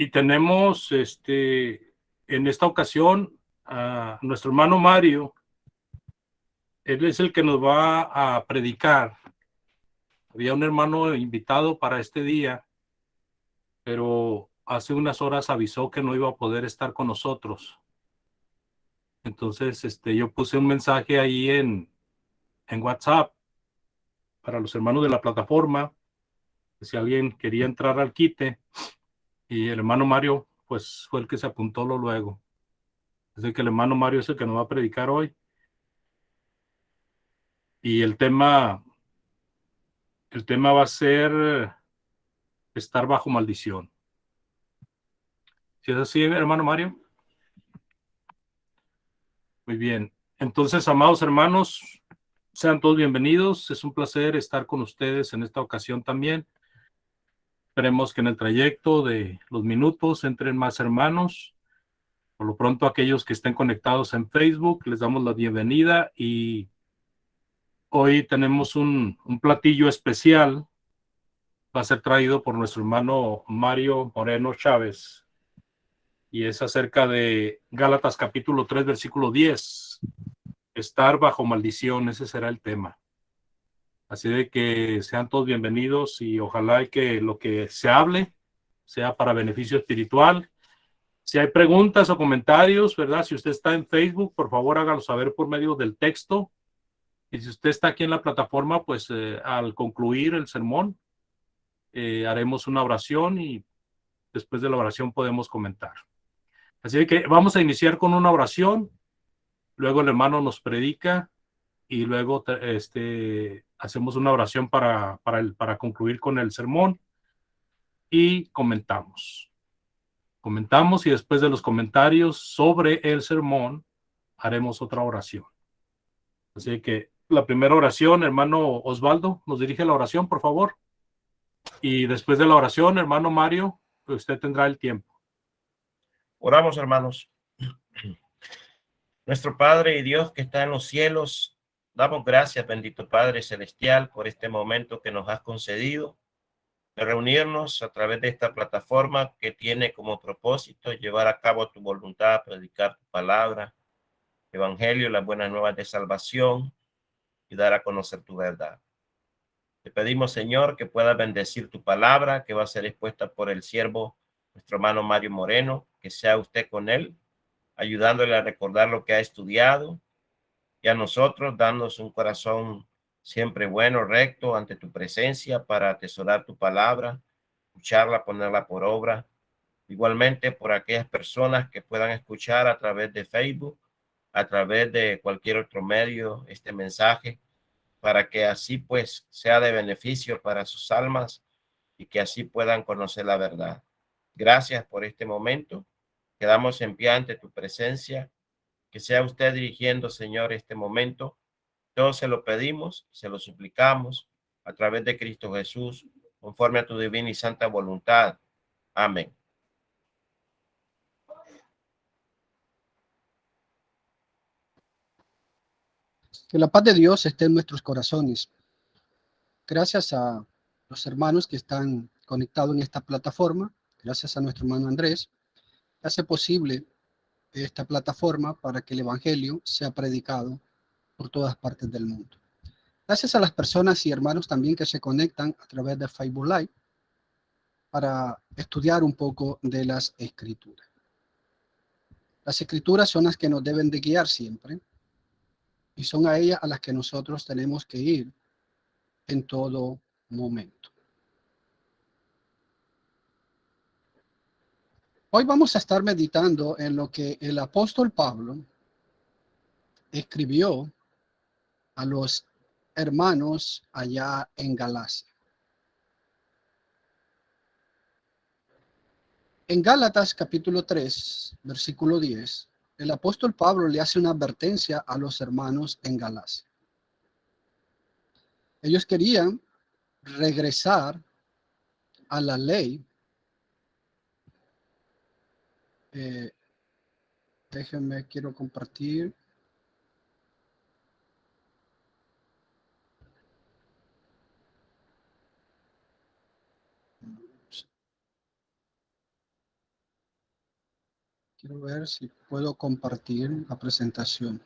Y tenemos en esta ocasión a nuestro hermano Mario. Él es el que nos va a predicar. Había un hermano invitado para este día, pero hace unas horas avisó que no iba a poder estar con nosotros. Entonces, yo puse un mensaje ahí en WhatsApp para los hermanos de la plataforma, si alguien quería entrar al quite, y el hermano Mario, pues fue el que se apuntó luego. Así que el hermano Mario es el que nos va a predicar hoy. Y el tema va a ser estar bajo maldición. ¿Si es así, hermano Mario? Muy bien. Entonces, amados hermanos, sean todos bienvenidos. Es un placer estar con ustedes en esta ocasión también. Esperemos que en el trayecto de los minutos entren más hermanos. Por lo pronto, aquellos que estén conectados en Facebook, les damos la bienvenida y hoy tenemos un platillo especial. Va a ser traído por nuestro hermano Mario Moreno Chávez y es acerca de Gálatas capítulo 3, versículo 10. Estar bajo maldición, ese será el tema. Así de que sean todos bienvenidos y ojalá y que lo que se hable sea para beneficio espiritual. Si hay preguntas o comentarios, ¿verdad? Si usted está en Facebook, por favor hágalo saber por medio del texto. Y si usted está aquí en la plataforma, pues al concluir el sermón, haremos una oración y después de la oración podemos comentar. Así que vamos a iniciar con una oración, luego el hermano nos predica y luego hacemos una oración para concluir con el sermón y comentamos. Comentamos y después de los comentarios sobre el sermón haremos otra oración. Así que la primera oración, hermano Osvaldo, nos dirige la oración, por favor. Y después de la oración, hermano Mario, usted tendrá el tiempo. Oramos, hermanos. Nuestro Padre y Dios que está en los cielos, damos gracias, bendito Padre Celestial, por este momento que nos has concedido de reunirnos a través de esta plataforma que tiene como propósito llevar a cabo tu voluntad, predicar tu palabra, evangelio, las buenas nuevas de salvación y dar a conocer tu verdad. Te pedimos, Señor, que puedas bendecir tu palabra, que va a ser expuesta por el siervo, nuestro hermano Mario Moreno, que sea usted con él, ayudándole a recordar lo que ha estudiado y a nosotros dándonos un corazón siempre bueno, recto ante tu presencia para atesorar tu palabra, escucharla, ponerla por obra. Igualmente por aquellas personas que puedan escuchar a través de Facebook, a través de cualquier otro medio, este mensaje, para que así pues sea de beneficio para sus almas y que así puedan conocer la verdad. Gracias por este momento. Quedamos en pie ante tu presencia. Que sea usted dirigiendo, Señor, este momento. Todos se lo pedimos, se lo suplicamos a través de Cristo Jesús, conforme a tu divina y santa voluntad. Amén. Que la paz de Dios esté en nuestros corazones. Gracias a los hermanos que están conectados en esta plataforma, gracias a nuestro hermano Andrés, hace posible esta plataforma para que el Evangelio sea predicado por todas partes del mundo. Gracias a las personas y hermanos también que se conectan a través de Facebook Live para estudiar un poco de las Escrituras. Las Escrituras son las que nos deben de guiar siempre y son a ellas a las que nosotros tenemos que ir en todo momento. Hoy vamos a estar meditando en lo que el apóstol Pablo escribió a los hermanos allá en Galacia. En Gálatas capítulo 3, versículo 10, el apóstol Pablo le hace una advertencia a los hermanos en Galacia. Ellos querían regresar a la ley. Déjenme, quiero compartir. Quiero ver si puedo compartir la presentación.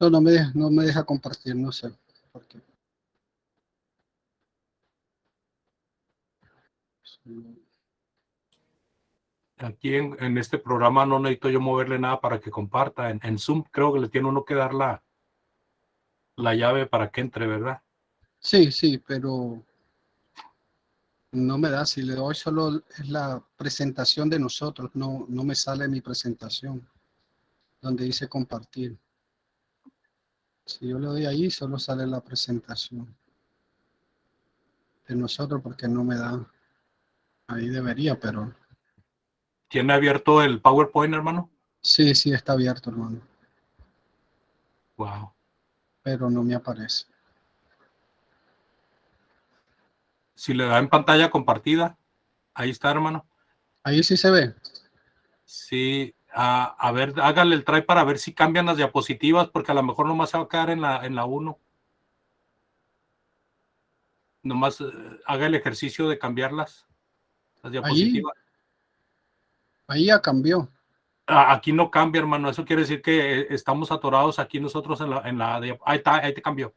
No, no me deja compartir, no sé por qué. Aquí en este programa no necesito yo moverle nada para que comparta. En Zoom creo que le tiene uno que dar la llave para que entre, ¿verdad? Sí, pero no me da. Si le doy solo es la presentación de nosotros, no me sale mi presentación donde dice compartir. Si yo le doy ahí, solo sale la presentación de nosotros porque no me da. Ahí debería, pero ¿Tiene abierto el PowerPoint, hermano? sí, está abierto, hermano, Wow. pero no me aparece. Si le da en pantalla compartida, ahí está, hermano. Ahí sí se ve. Sí, a ver, hágale el try para ver si cambian las diapositivas, porque a lo mejor nomás se va a quedar en la 1. Nomás haga el ejercicio de cambiarlas, las diapositivas. Ahí ya cambió. Aquí no cambia, hermano. Eso quiere decir que estamos atorados aquí nosotros ahí está, ahí te cambió.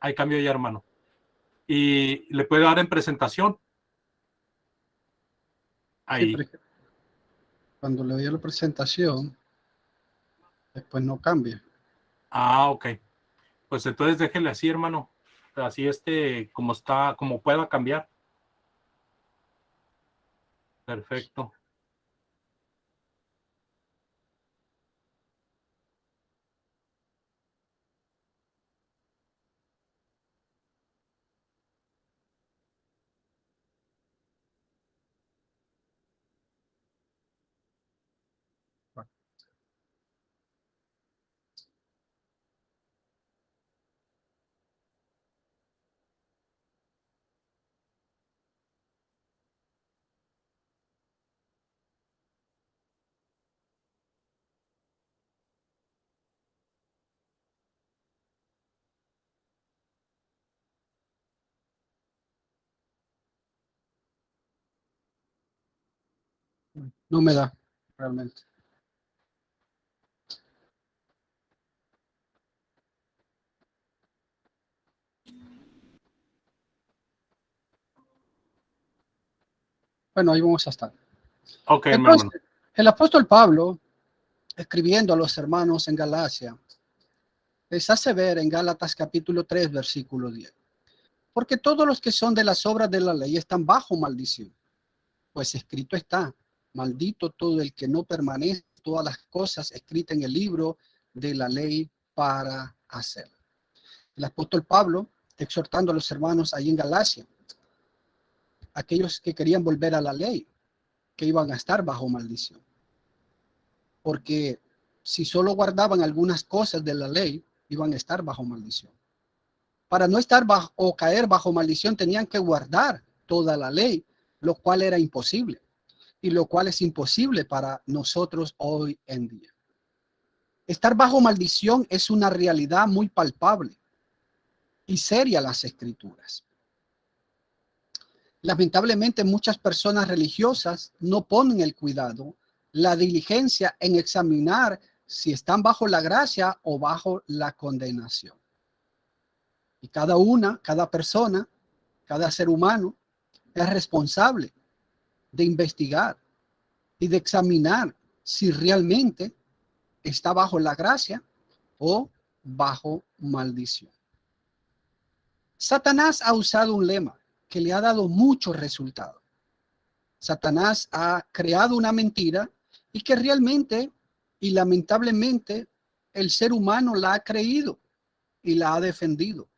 Ahí cambió ya, hermano. Y le puede dar en presentación. Sí, Ahí. pero cuando le doy a la presentación, después no cambia. Ok. Pues entonces déjele así, hermano. Así como está, como pueda cambiar. Perfecto. No me da, realmente. Bueno, ahí vamos a estar. Ok, hermano. Entonces, el apóstol Pablo, escribiendo a los hermanos en Galacia, les hace ver en Gálatas capítulo 3, versículo 10. Porque todos los que son de las obras de la ley están bajo maldición. Pues escrito está, maldito todo el que no permanece todas las cosas escritas en el libro de la ley para hacer. El apóstol Pablo, exhortando a los hermanos ahí en Galacia, aquellos que querían volver a la ley, que iban a estar bajo maldición. Porque si solo guardaban algunas cosas de la ley, iban a estar bajo maldición. Para no estar bajo o caer bajo maldición, tenían que guardar toda la ley, lo cual era imposible. Y lo cual es imposible para nosotros hoy en día. Estar bajo maldición es una realidad muy palpable y seria las escrituras. Lamentablemente muchas personas religiosas no ponen el cuidado, la diligencia en examinar si están bajo la gracia o bajo la condenación. Y cada persona, cada ser humano es responsable de investigar y de examinar si realmente está bajo la gracia o bajo maldición. Satanás ha usado un lema que le ha dado muchos resultados. Satanás ha creado una mentira y que realmente y lamentablemente el ser humano la ha creído y la ha defendido.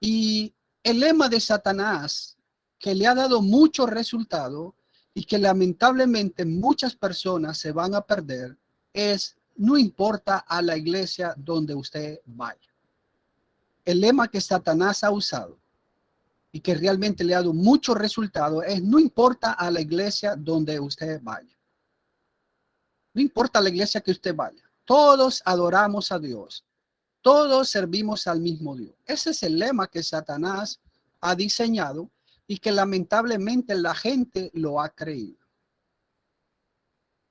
Y el lema de Satanás, que le ha dado mucho resultado y que lamentablemente muchas personas se van a perder, es: no importa a la iglesia donde usted vaya. El lema que Satanás ha usado y que realmente le ha dado mucho resultado es: no importa a la iglesia donde usted vaya. No importa a la iglesia que usted vaya. Todos adoramos a Dios. Todos servimos al mismo Dios. Ese es el lema que Satanás ha diseñado y que lamentablemente la gente lo ha creído.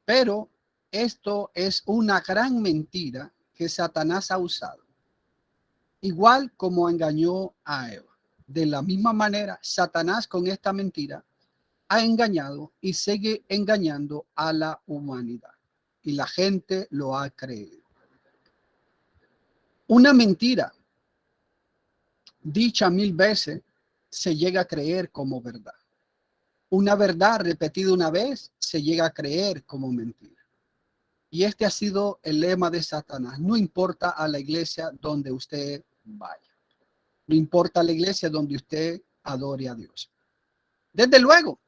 Pero esto es una gran mentira que Satanás ha usado. Igual como engañó a Eva. De la misma manera, Satanás con esta mentira ha engañado y sigue engañando a la humanidad. Y la gente lo ha creído. Una mentira dicha 1000 veces se llega a creer como verdad. Una verdad repetida una vez se llega a creer como mentira. Y este ha sido el lema de Satanás: no importa a la iglesia donde usted vaya. No importa a la iglesia donde usted adore a Dios. Desde luego,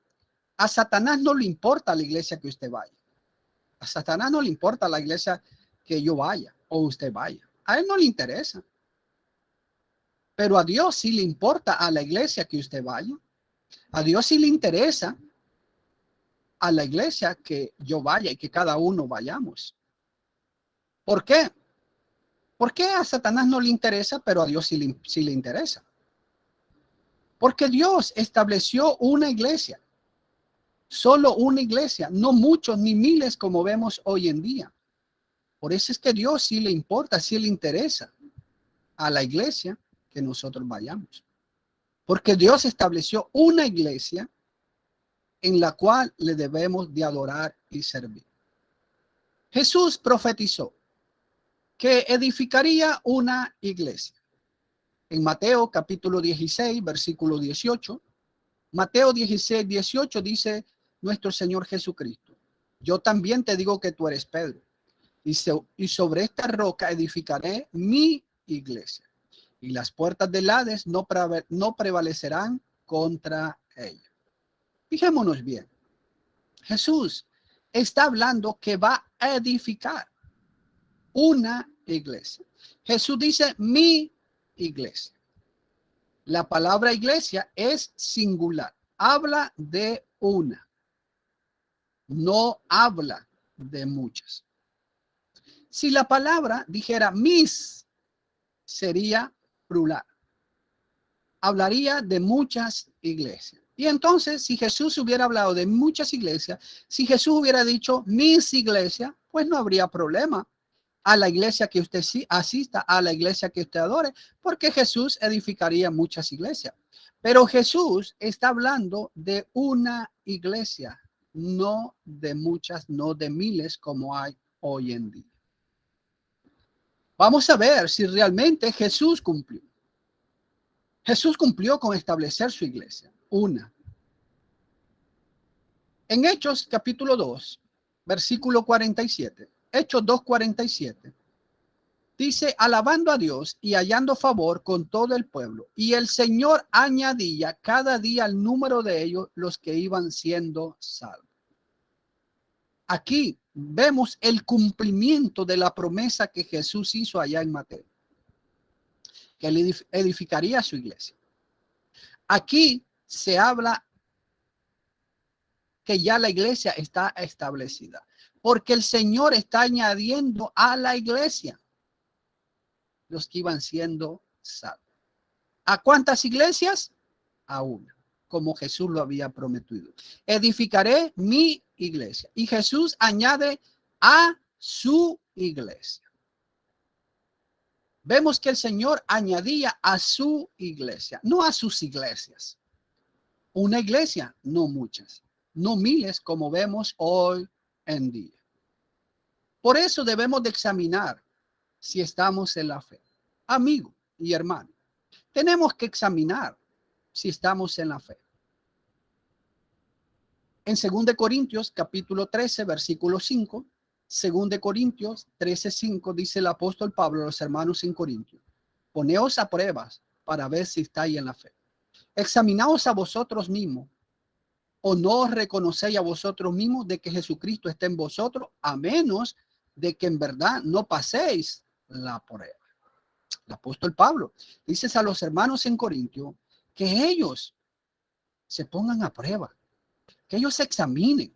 a Satanás no le importa a la iglesia que usted vaya. A Satanás no le importa la iglesia que yo vaya o usted vaya. A él no le interesa. Pero a Dios sí le importa a la iglesia que usted vaya. A Dios sí le interesa a la iglesia que yo vaya y que cada uno vayamos. ¿Por qué? ¿Por qué a Satanás no le interesa, pero a Dios sí le interesa? Porque Dios estableció una iglesia. Solo una iglesia, no muchos ni miles como vemos hoy en día. Por eso es que Dios sí le importa, sí le interesa a la iglesia que nosotros vayamos. Porque Dios estableció una iglesia en la cual le debemos de adorar y servir. Jesús profetizó que edificaría una iglesia. En Mateo capítulo 16, versículo 18, Mateo 16, 18 dice nuestro Señor Jesucristo: yo también te digo que tú eres Pedro, y sobre esta roca edificaré mi iglesia, y las puertas del Hades no prevalecerán contra ella. Fijémonos bien, Jesús está hablando que va a edificar una iglesia. Jesús dice mi iglesia. La palabra iglesia es singular. Habla de una. No habla de muchas. Si la palabra dijera mis, sería plural. Hablaría de muchas iglesias. Y entonces, si Jesús hubiera hablado de muchas iglesias, si Jesús hubiera dicho mis iglesias, pues no habría problema. A la iglesia que usted asista, a la iglesia que usted adore, porque Jesús edificaría muchas iglesias. Pero Jesús está hablando de una iglesia, no de muchas, no de miles como hay hoy en día. Vamos a ver si realmente Jesús cumplió. Jesús cumplió con establecer su iglesia, una. En Hechos capítulo 2, versículo 47. Hechos 2:47 dice: alabando a Dios y hallando favor con todo el pueblo, y el Señor añadía cada día al número de ellos los que iban siendo salvos. Aquí vemos el cumplimiento de la promesa que Jesús hizo allá en Mateo, que él edificaría su iglesia. Aquí se habla que ya la iglesia está establecida, porque el Señor está añadiendo a la iglesia los que iban siendo salvos. ¿A cuántas iglesias? A una, como Jesús lo había prometido. Edificaré mi iglesia. Y Jesús añade a su iglesia. Vemos que el Señor añadía a su iglesia, no a sus iglesias. Una iglesia, no muchas, no miles como vemos hoy en día. Por eso debemos de examinar si estamos en la fe. Amigo y hermano, tenemos que examinar si estamos en la fe. En 2 Corintios capítulo 13, versículo 5, 2 Corintios 13:5 dice el apóstol Pablo a los hermanos en Corintios: poneos a pruebas para ver si estáis en la fe. Examinaos a vosotros mismos, o no os reconocéis a vosotros mismos de que Jesucristo está en vosotros, a menos de que en verdad no paséis la prueba. El apóstol Pablo dice a los hermanos en Corintio que ellos se pongan a prueba, que ellos examinen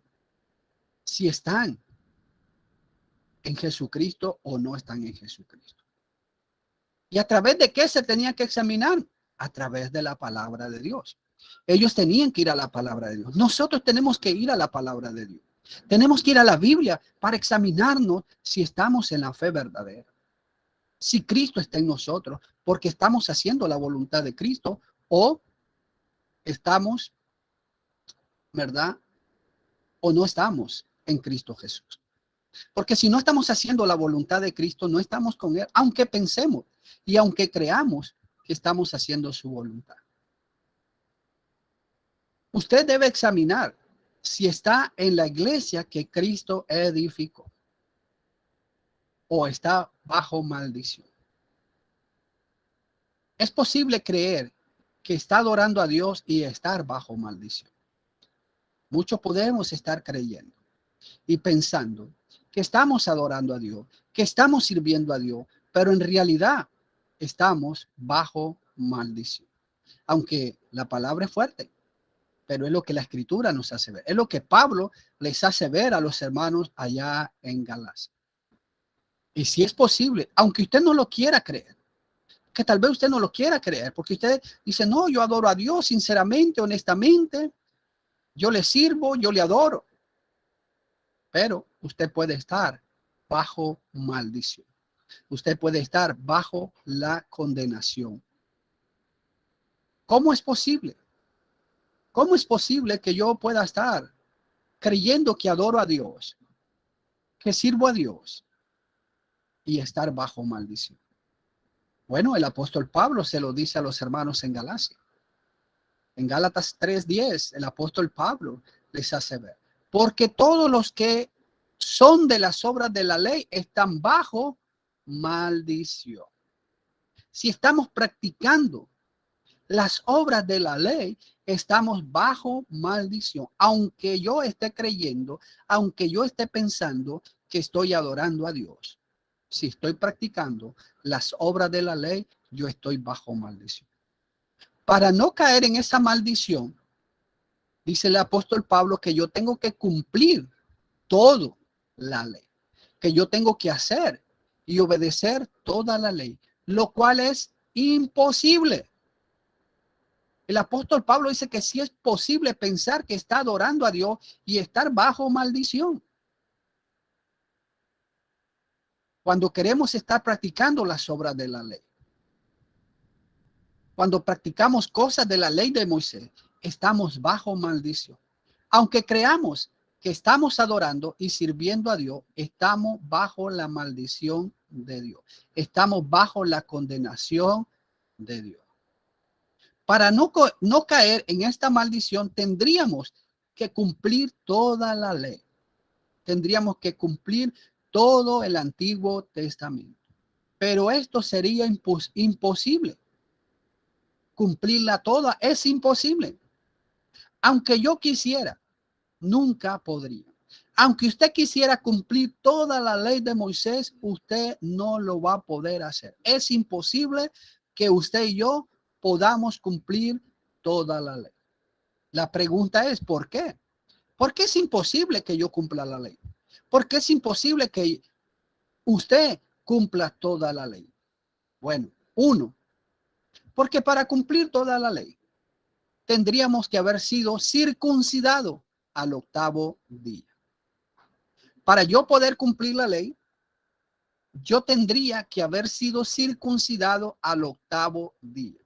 si están en Jesucristo o no están en Jesucristo. ¿Y a través de qué se tenía que examinar? A través de la palabra de Dios. Ellos tenían que ir a la palabra de Dios. Nosotros tenemos que ir a la palabra de Dios. Tenemos que ir a la Biblia para examinarnos si estamos en la fe verdadera. Si Cristo está en nosotros, porque estamos haciendo la voluntad de Cristo o estamos, ¿verdad? O no estamos en Cristo Jesús. Porque si no estamos haciendo la voluntad de Cristo, no estamos con Él, aunque pensemos y aunque creamos que estamos haciendo su voluntad. Usted debe examinar si está en la iglesia que Cristo edificó o está bajo maldición. Es posible creer que está adorando a Dios y estar bajo maldición. Muchos podemos estar creyendo y pensando que estamos adorando a Dios, que estamos sirviendo a Dios, pero en realidad estamos bajo maldición. Aunque la palabra es fuerte, pero es lo que la Escritura nos hace ver. Es lo que Pablo les hace ver a los hermanos allá en Galacia. Y si es posible, aunque usted no lo quiera creer, que tal vez usted no lo quiera creer, porque usted dice, no, yo adoro a Dios sinceramente, honestamente, yo le sirvo, yo le adoro. Pero usted puede estar bajo maldición. Usted puede estar bajo la condenación. ¿Cómo es posible? ¿Cómo es posible que yo pueda estar creyendo que adoro a Dios, que sirvo a Dios y estar bajo maldición? Bueno, el apóstol Pablo se lo dice a los hermanos en Galacia. En Gálatas 3:10, el apóstol Pablo les hace ver. Porque todos los que son de las obras de la ley están bajo maldición. Si estamos practicando las obras de la ley, estamos bajo maldición. Aunque yo esté creyendo, aunque yo esté pensando que estoy adorando a Dios, si estoy practicando las obras de la ley, yo estoy bajo maldición. Para no caer en esa maldición, dice el apóstol Pablo que yo tengo que cumplir toda la ley, que yo tengo que hacer y obedecer toda la ley, lo cual es imposible. El apóstol Pablo dice que sí es posible pensar que está adorando a Dios y estar bajo maldición. Cuando queremos estar practicando las obras de la ley. Cuando practicamos cosas de la ley de Moisés, estamos bajo maldición. Aunque creamos que estamos adorando y sirviendo a Dios, estamos bajo la maldición de Dios. Estamos bajo la condenación de Dios. Para no caer en esta maldición, tendríamos que cumplir toda la ley. Tendríamos que cumplir todo el Antiguo Testamento. Pero esto sería imposible. Cumplirla toda es imposible. Aunque yo quisiera, nunca podría. Aunque usted quisiera cumplir toda la ley de Moisés, usted no lo va a poder hacer. Es imposible que usted y yo podamos cumplir toda la ley. La pregunta es, ¿por qué? ¿Por qué es imposible que yo cumpla la ley? ¿Por qué es imposible que usted cumpla toda la ley? Bueno, uno, porque para cumplir toda la ley, tendríamos que haber sido circuncidado al 8º día. Para yo poder cumplir la ley, yo tendría que haber sido circuncidado al 8º día.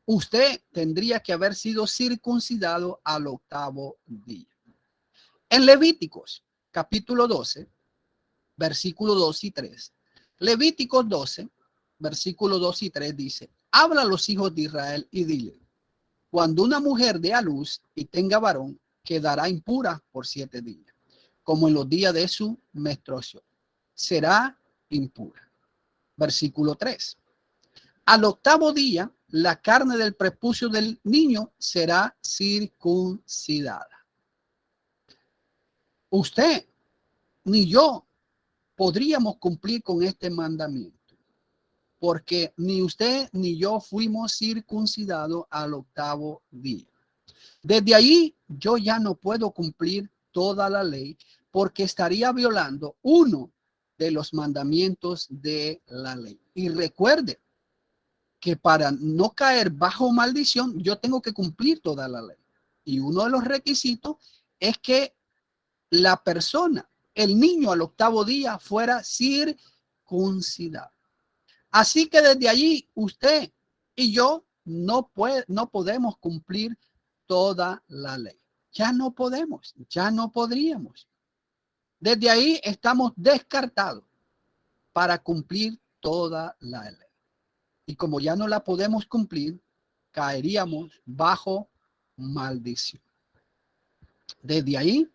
Usted tendría que haber sido circuncidado al 8º día. En Levíticos, capítulo 12, versículo 2 y 3. Levíticos 12, versículo 2 y 3 dice, habla a los hijos de Israel y dile, cuando una mujer dé a luz y tenga varón, quedará impura por 7 días, como en los días de su menstruación. Será impura. Versículo 3. Al octavo día, la carne del prepucio del niño será circuncidada. Usted ni yo podríamos cumplir con este mandamiento, porque ni usted ni yo fuimos circuncidados al octavo día. Desde ahí yo ya no puedo cumplir toda la ley, porque estaría violando uno de los mandamientos de la ley. Y recuerde que para no caer bajo maldición, yo tengo que cumplir toda la ley. Y uno de los requisitos es que la persona, el niño al octavo día, fuera circuncidado. Así que desde allí usted y yo no podemos cumplir toda la ley. Ya no podemos, ya no podríamos. Desde ahí estamos descartados para cumplir toda la ley. Y como ya no la podemos cumplir, caeríamos bajo maldición. Desde ahí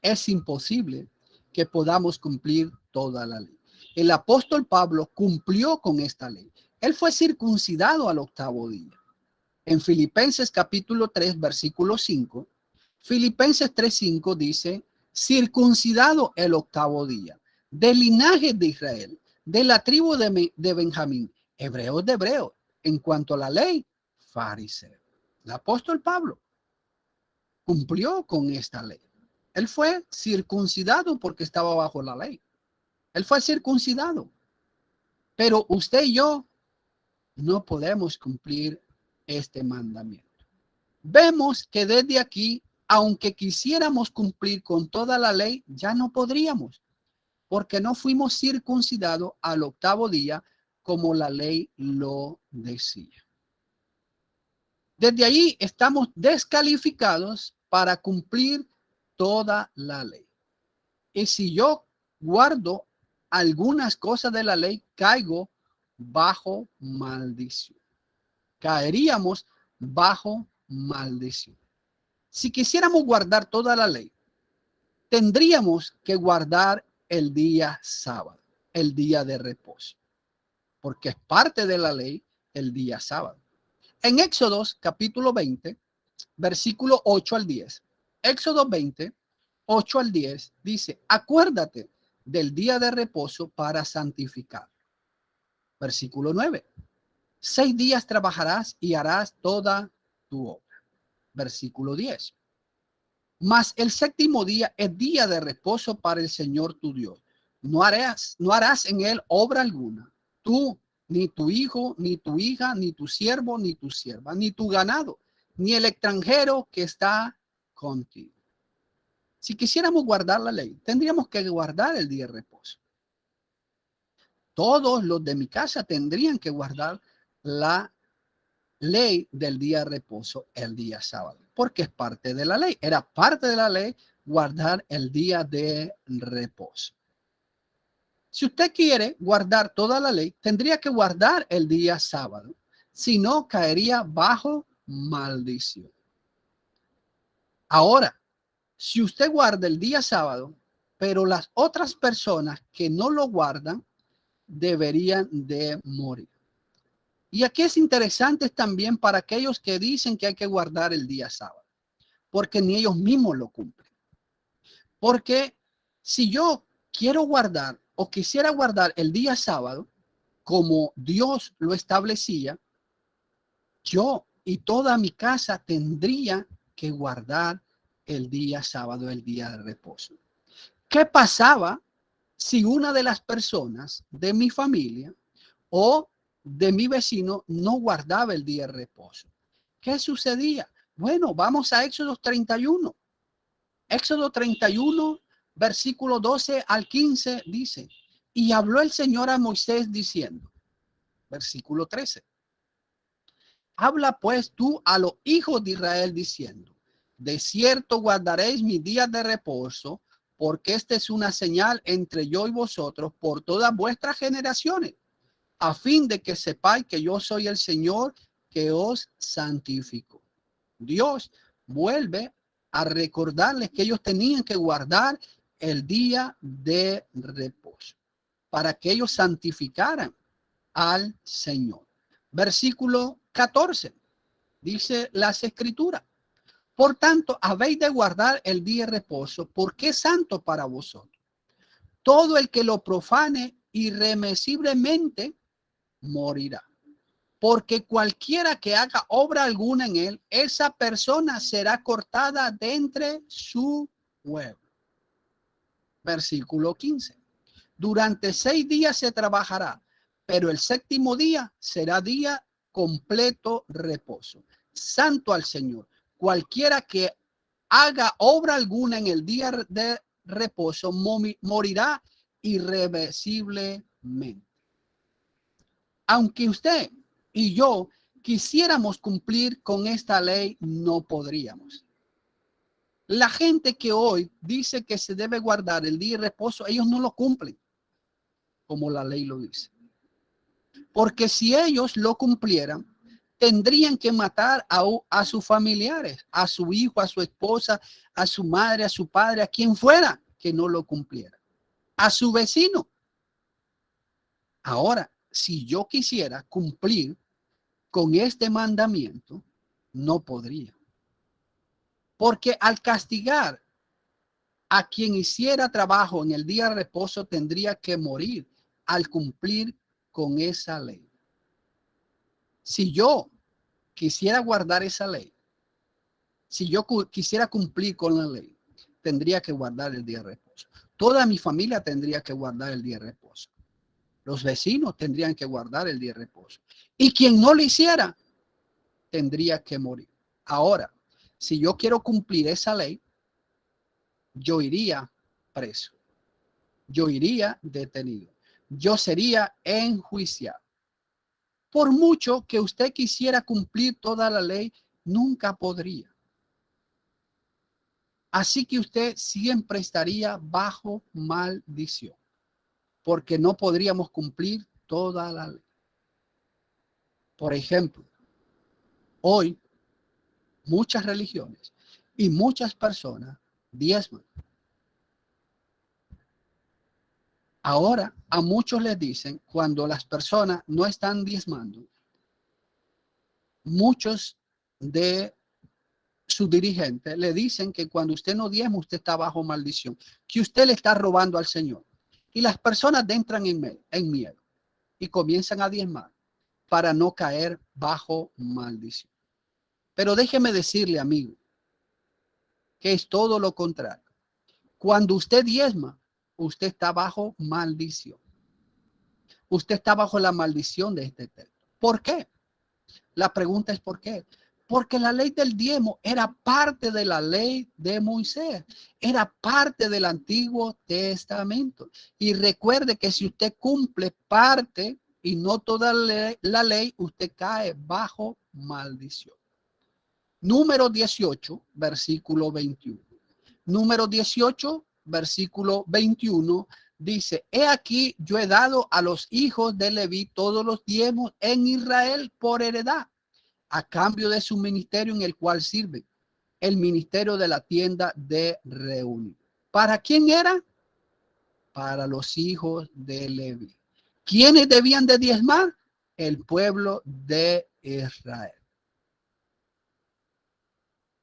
es imposible que podamos cumplir toda la ley. El apóstol Pablo cumplió con esta ley. Él fue circuncidado al octavo día. En Filipenses capítulo 3, versículo 5, Filipenses 3:5 dice, circuncidado el octavo día, del linaje de Israel, de la tribu de Benjamín, hebreos de hebreos, en cuanto a la ley, fariseo. El apóstol Pablo cumplió con esta ley. Él fue circuncidado porque estaba bajo la ley. Él fue circuncidado. Pero usted y yo no podemos cumplir este mandamiento. Vemos que desde aquí, aunque quisiéramos cumplir con toda la ley, ya no podríamos, porque no fuimos circuncidados al octavo día como la ley lo decía. Desde ahí estamos descalificados para cumplir toda la ley. Y si yo guardo algunas cosas de la ley, caigo bajo maldición. Caeríamos bajo maldición. Si quisiéramos guardar toda la ley, tendríamos que guardar el día sábado, el día de reposo, porque es parte de la ley el día sábado. En Éxodo capítulo 20, versículo 8 al 10, Éxodo 20, 8 al 10 dice, acuérdate del día de reposo para santificar. Versículo 9, 6 días trabajarás y harás toda tu obra. Versículo 10, mas el séptimo día es día de reposo para el Señor tu Dios. No harás en él obra alguna. Tú, ni tu hijo, ni tu hija, ni tu siervo, ni tu sierva, ni tu ganado, ni el extranjero que está contigo. Si quisiéramos guardar la ley, tendríamos que guardar el día de reposo. Todos los de mi casa tendrían que guardar la ley del día de reposo el día sábado, porque es parte de la ley. Era parte de la ley guardar el día de reposo. Si usted quiere guardar toda la ley, tendría que guardar el día sábado. Si no, caería bajo maldición. Ahora, si usted guarda el día sábado, pero las otras personas que no lo guardan, deberían de morir. Y aquí es interesante también para aquellos que dicen que hay que guardar el día sábado, porque ni ellos mismos lo cumplen. Porque si yo quiero guardar o quisiera guardar el día sábado, como Dios lo establecía, yo y toda mi casa tendría que guardar el día sábado, el día de reposo. ¿Qué pasaba si una de las personas de mi familia o de mi vecino no guardaba el día de reposo? ¿Qué sucedía? Bueno, vamos a Éxodo 31. Éxodo 31, versículo 12 al 15 dice, y habló el Señor a Moisés diciendo, versículo 13, habla pues tú a los hijos de Israel diciendo, de cierto guardaréis mis días de reposo, porque esta es una señal entre yo y vosotros por todas vuestras generaciones, a fin de que sepáis que yo soy el Señor que os santifico. Dios vuelve a recordarles que ellos tenían que guardar el día de reposo para que ellos santificaran al Señor. versículo 14. Dice las escrituras: por tanto, habéis de guardar el día de reposo, porque es santo para vosotros. Todo el que lo profane irremisiblemente morirá. Porque cualquiera que haga obra alguna en él, esa persona será cortada de entre su pueblo. Versículo 15. Durante 6 días se trabajará, pero el séptimo día será día completo reposo, santo al Señor. Cualquiera que haga obra alguna en el día de reposo morirá irreversiblemente. Aunque usted y yo quisiéramos cumplir con esta ley, no podríamos. La gente que hoy dice que se debe guardar el día de reposo, ellos no lo cumplen como la ley lo dice. Porque si ellos lo cumplieran, tendrían que matar a sus familiares, a su hijo, a su esposa, a su madre, a su padre, a quien fuera que no lo cumpliera, a su vecino. Ahora, si yo quisiera cumplir con este mandamiento, no podría. Porque al castigar a quien hiciera trabajo en el día de reposo, tendría que morir al cumplir con esa ley. Si yo quisiera guardar esa ley, si yo quisiera cumplir con la ley, tendría que guardar el día de reposo. Toda mi familia tendría que guardar el día de reposo. Los vecinos tendrían que guardar el día de reposo. Y quien no lo hiciera, tendría que morir. Ahora, si yo quiero cumplir esa ley, yo iría preso. Yo iría detenido. Yo sería enjuiciado. Por mucho que usted quisiera cumplir toda la ley, nunca podría. Así que usted siempre estaría bajo maldición, porque no podríamos cumplir toda la ley. Por ejemplo, hoy muchas religiones y muchas personas diezman. Ahora a muchos les dicen, cuando las personas no están diezmando, muchos de sus dirigentes le dicen que cuando usted no diezma, usted está bajo maldición, que usted le está robando al Señor. Y las personas entran en miedo y comienzan a diezmar para no caer bajo maldición. Pero déjeme decirle, amigo, que es todo lo contrario. Cuando usted diezma, usted está bajo maldición. Usted está bajo la maldición de este texto. ¿Por qué? La pregunta es ¿por qué? Porque la ley del diezmo era parte de la ley de Moisés, era parte del Antiguo Testamento. Y recuerde que si usted cumple parte y no toda la ley, usted cae bajo maldición. Número 18, versículo 21. Número 18, versículo 21. Dice, he aquí yo he dado a los hijos de Leví todos los diezmos en Israel por heredad, a cambio de su ministerio en el cual sirve, el ministerio de la tienda de reunión. ¿Para quién era? Para los hijos de Leví. ¿Quiénes debían de diezmar? El pueblo de Israel.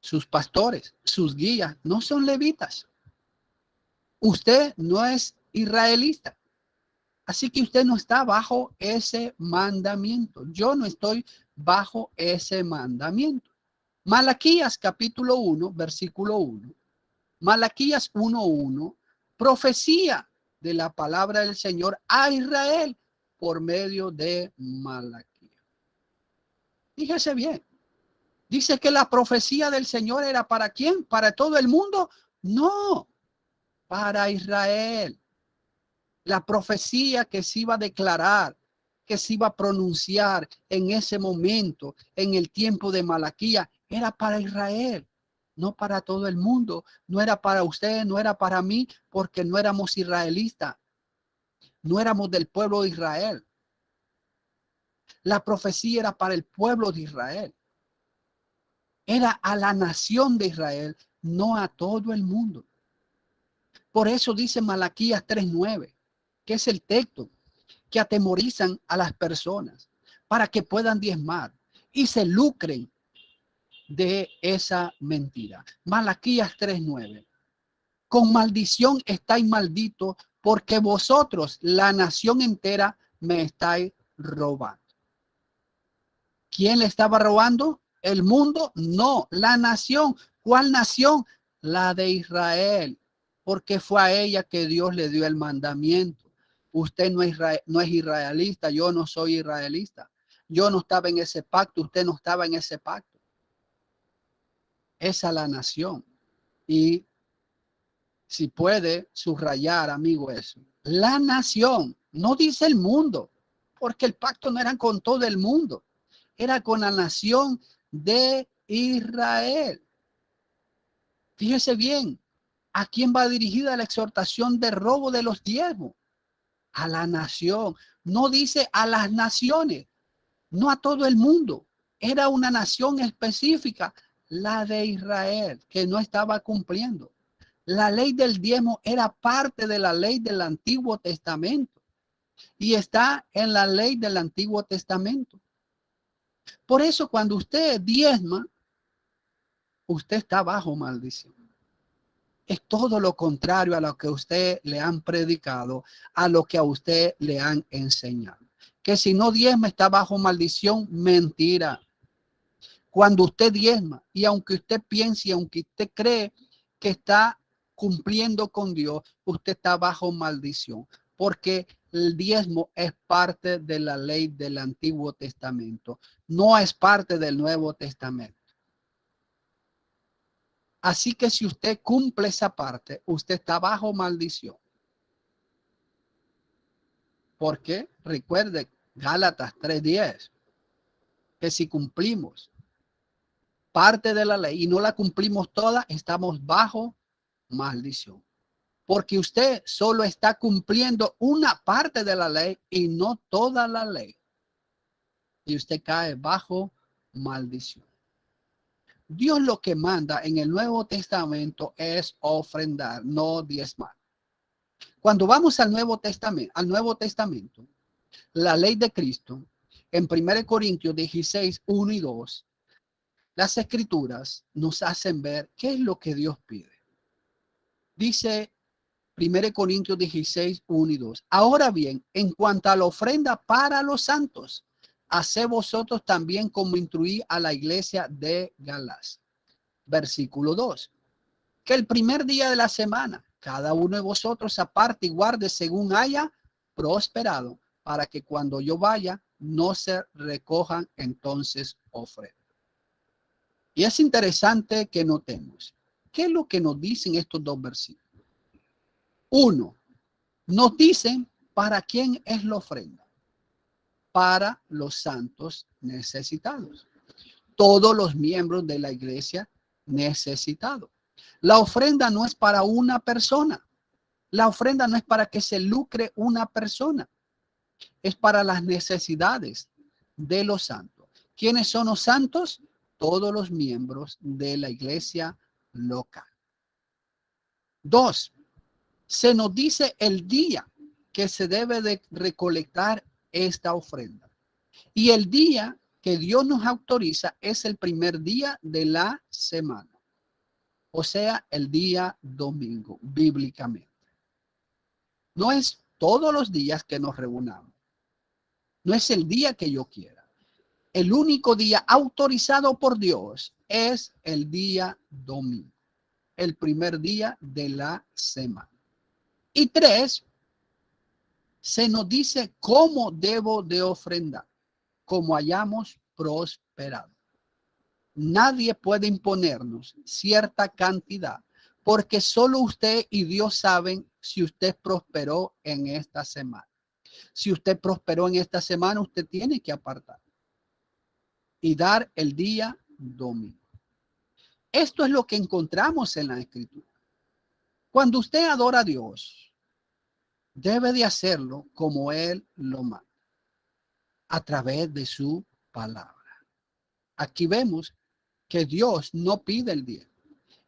Sus pastores, sus guías, no son levitas. Usted no es israelita. Así que usted no está bajo ese mandamiento. Yo no estoy bajo ese mandamiento. Malaquías capítulo 1, versículo 1. Malaquías 1:1, profecía de la palabra del Señor a Israel por medio de Malaquías. Fíjese bien. Dice que la profecía del Señor era ¿para quién? ¿Para todo el mundo? No, para Israel. La profecía que se iba a declarar, que se iba a pronunciar en ese momento, en el tiempo de Malaquías, era para Israel, no para todo el mundo. No era para usted, no era para mí, porque no éramos israelitas. No éramos del pueblo de Israel. La profecía era para el pueblo de Israel. Era a la nación de Israel, no a todo el mundo. Por eso dice Malaquías 3:9, que es el texto que atemorizan a las personas. para que puedan diezmar y se lucren de esa mentira. Malaquías 3:9. Con maldición estáis malditos, porque vosotros, la nación entera, me estáis robando. ¿Quién le estaba robando? ¿El mundo? No, la nación. ¿Cuál nación? La de Israel, porque fue a ella que Dios le dio el mandamiento. Usted no es israelita, yo no soy israelita. Yo no estaba en ese pacto, usted no estaba en ese pacto. Esa es la nación. Y si puede subrayar, amigo, eso. La nación, no dice el mundo, porque el pacto no era con todo el mundo, era con la nación de Israel. Fíjese bien, ¿a quién va dirigida la exhortación de robo de los diezmos? A la nación. No dice a las naciones, no a todo el mundo. Era una nación específica, la de Israel, que no estaba cumpliendo. La ley del diezmo era parte de la ley del Antiguo Testamento y está en la ley del Antiguo Testamento. Por eso cuando usted diezma, usted está bajo maldición. Es todo lo contrario a lo que usted le han predicado, a lo que a usted le han enseñado. Que si no diezma está bajo maldición, mentira. Cuando usted diezma y aunque usted piense y aunque usted cree que está cumpliendo con Dios, usted está bajo maldición, porque el diezmo es parte de la ley del Antiguo Testamento, no es parte del Nuevo Testamento. Así que si usted cumple esa parte, usted está bajo maldición. Porque recuerde Gálatas 3:10, que si cumplimos parte de la ley y no la cumplimos toda, estamos bajo maldición. Porque usted solo está cumpliendo una parte de la ley y no toda la ley. Y usted cae bajo maldición. Dios lo que manda en el Nuevo Testamento es ofrendar, no diezmar. Cuando vamos al Nuevo Testamento, la ley de Cristo, en 1 Corintios 16, 1 y 2, las escrituras nos hacen ver qué es lo que Dios pide. Dice 1 Corintios 16, 1 y 2. Ahora bien, en cuanto a la ofrenda para los santos, haced vosotros también como instruí a la iglesia de Galacia. Versículo 2. Que el primer día de la semana, cada uno de vosotros aparte y guarde según haya prosperado, para que cuando yo vaya, no se recojan entonces ofrendas. Y es interesante que notemos, ¿qué es lo que nos dicen estos dos versículos? Uno, nos dicen para quién es la ofrenda. Para los santos necesitados. Todos los miembros de la iglesia necesitados. La ofrenda no es para una persona. La ofrenda no es para que se lucre una persona. Es para las necesidades de los santos. ¿Quiénes son los santos? Todos los miembros de la iglesia local. Dos, se nos dice el día que se debe de recolectar esta ofrenda. Y el día que Dios nos autoriza es el primer día de la semana. O sea, el día domingo, bíblicamente. No es todos los días que nos reunamos. No es el día que yo quiera. El único día autorizado por Dios es el día domingo. El primer día de la semana. Y tres, se nos dice cómo debo de ofrendar, como hayamos prosperado. Nadie puede imponernos cierta cantidad, porque solo usted y Dios saben si usted prosperó en esta semana. Si usted prosperó en esta semana, usted tiene que apartar y dar el día domingo. Esto es lo que encontramos en la Escritura. Cuando usted adora a Dios, debe de hacerlo como Él lo manda, a través de su palabra. Aquí vemos que Dios no pide el diezmo.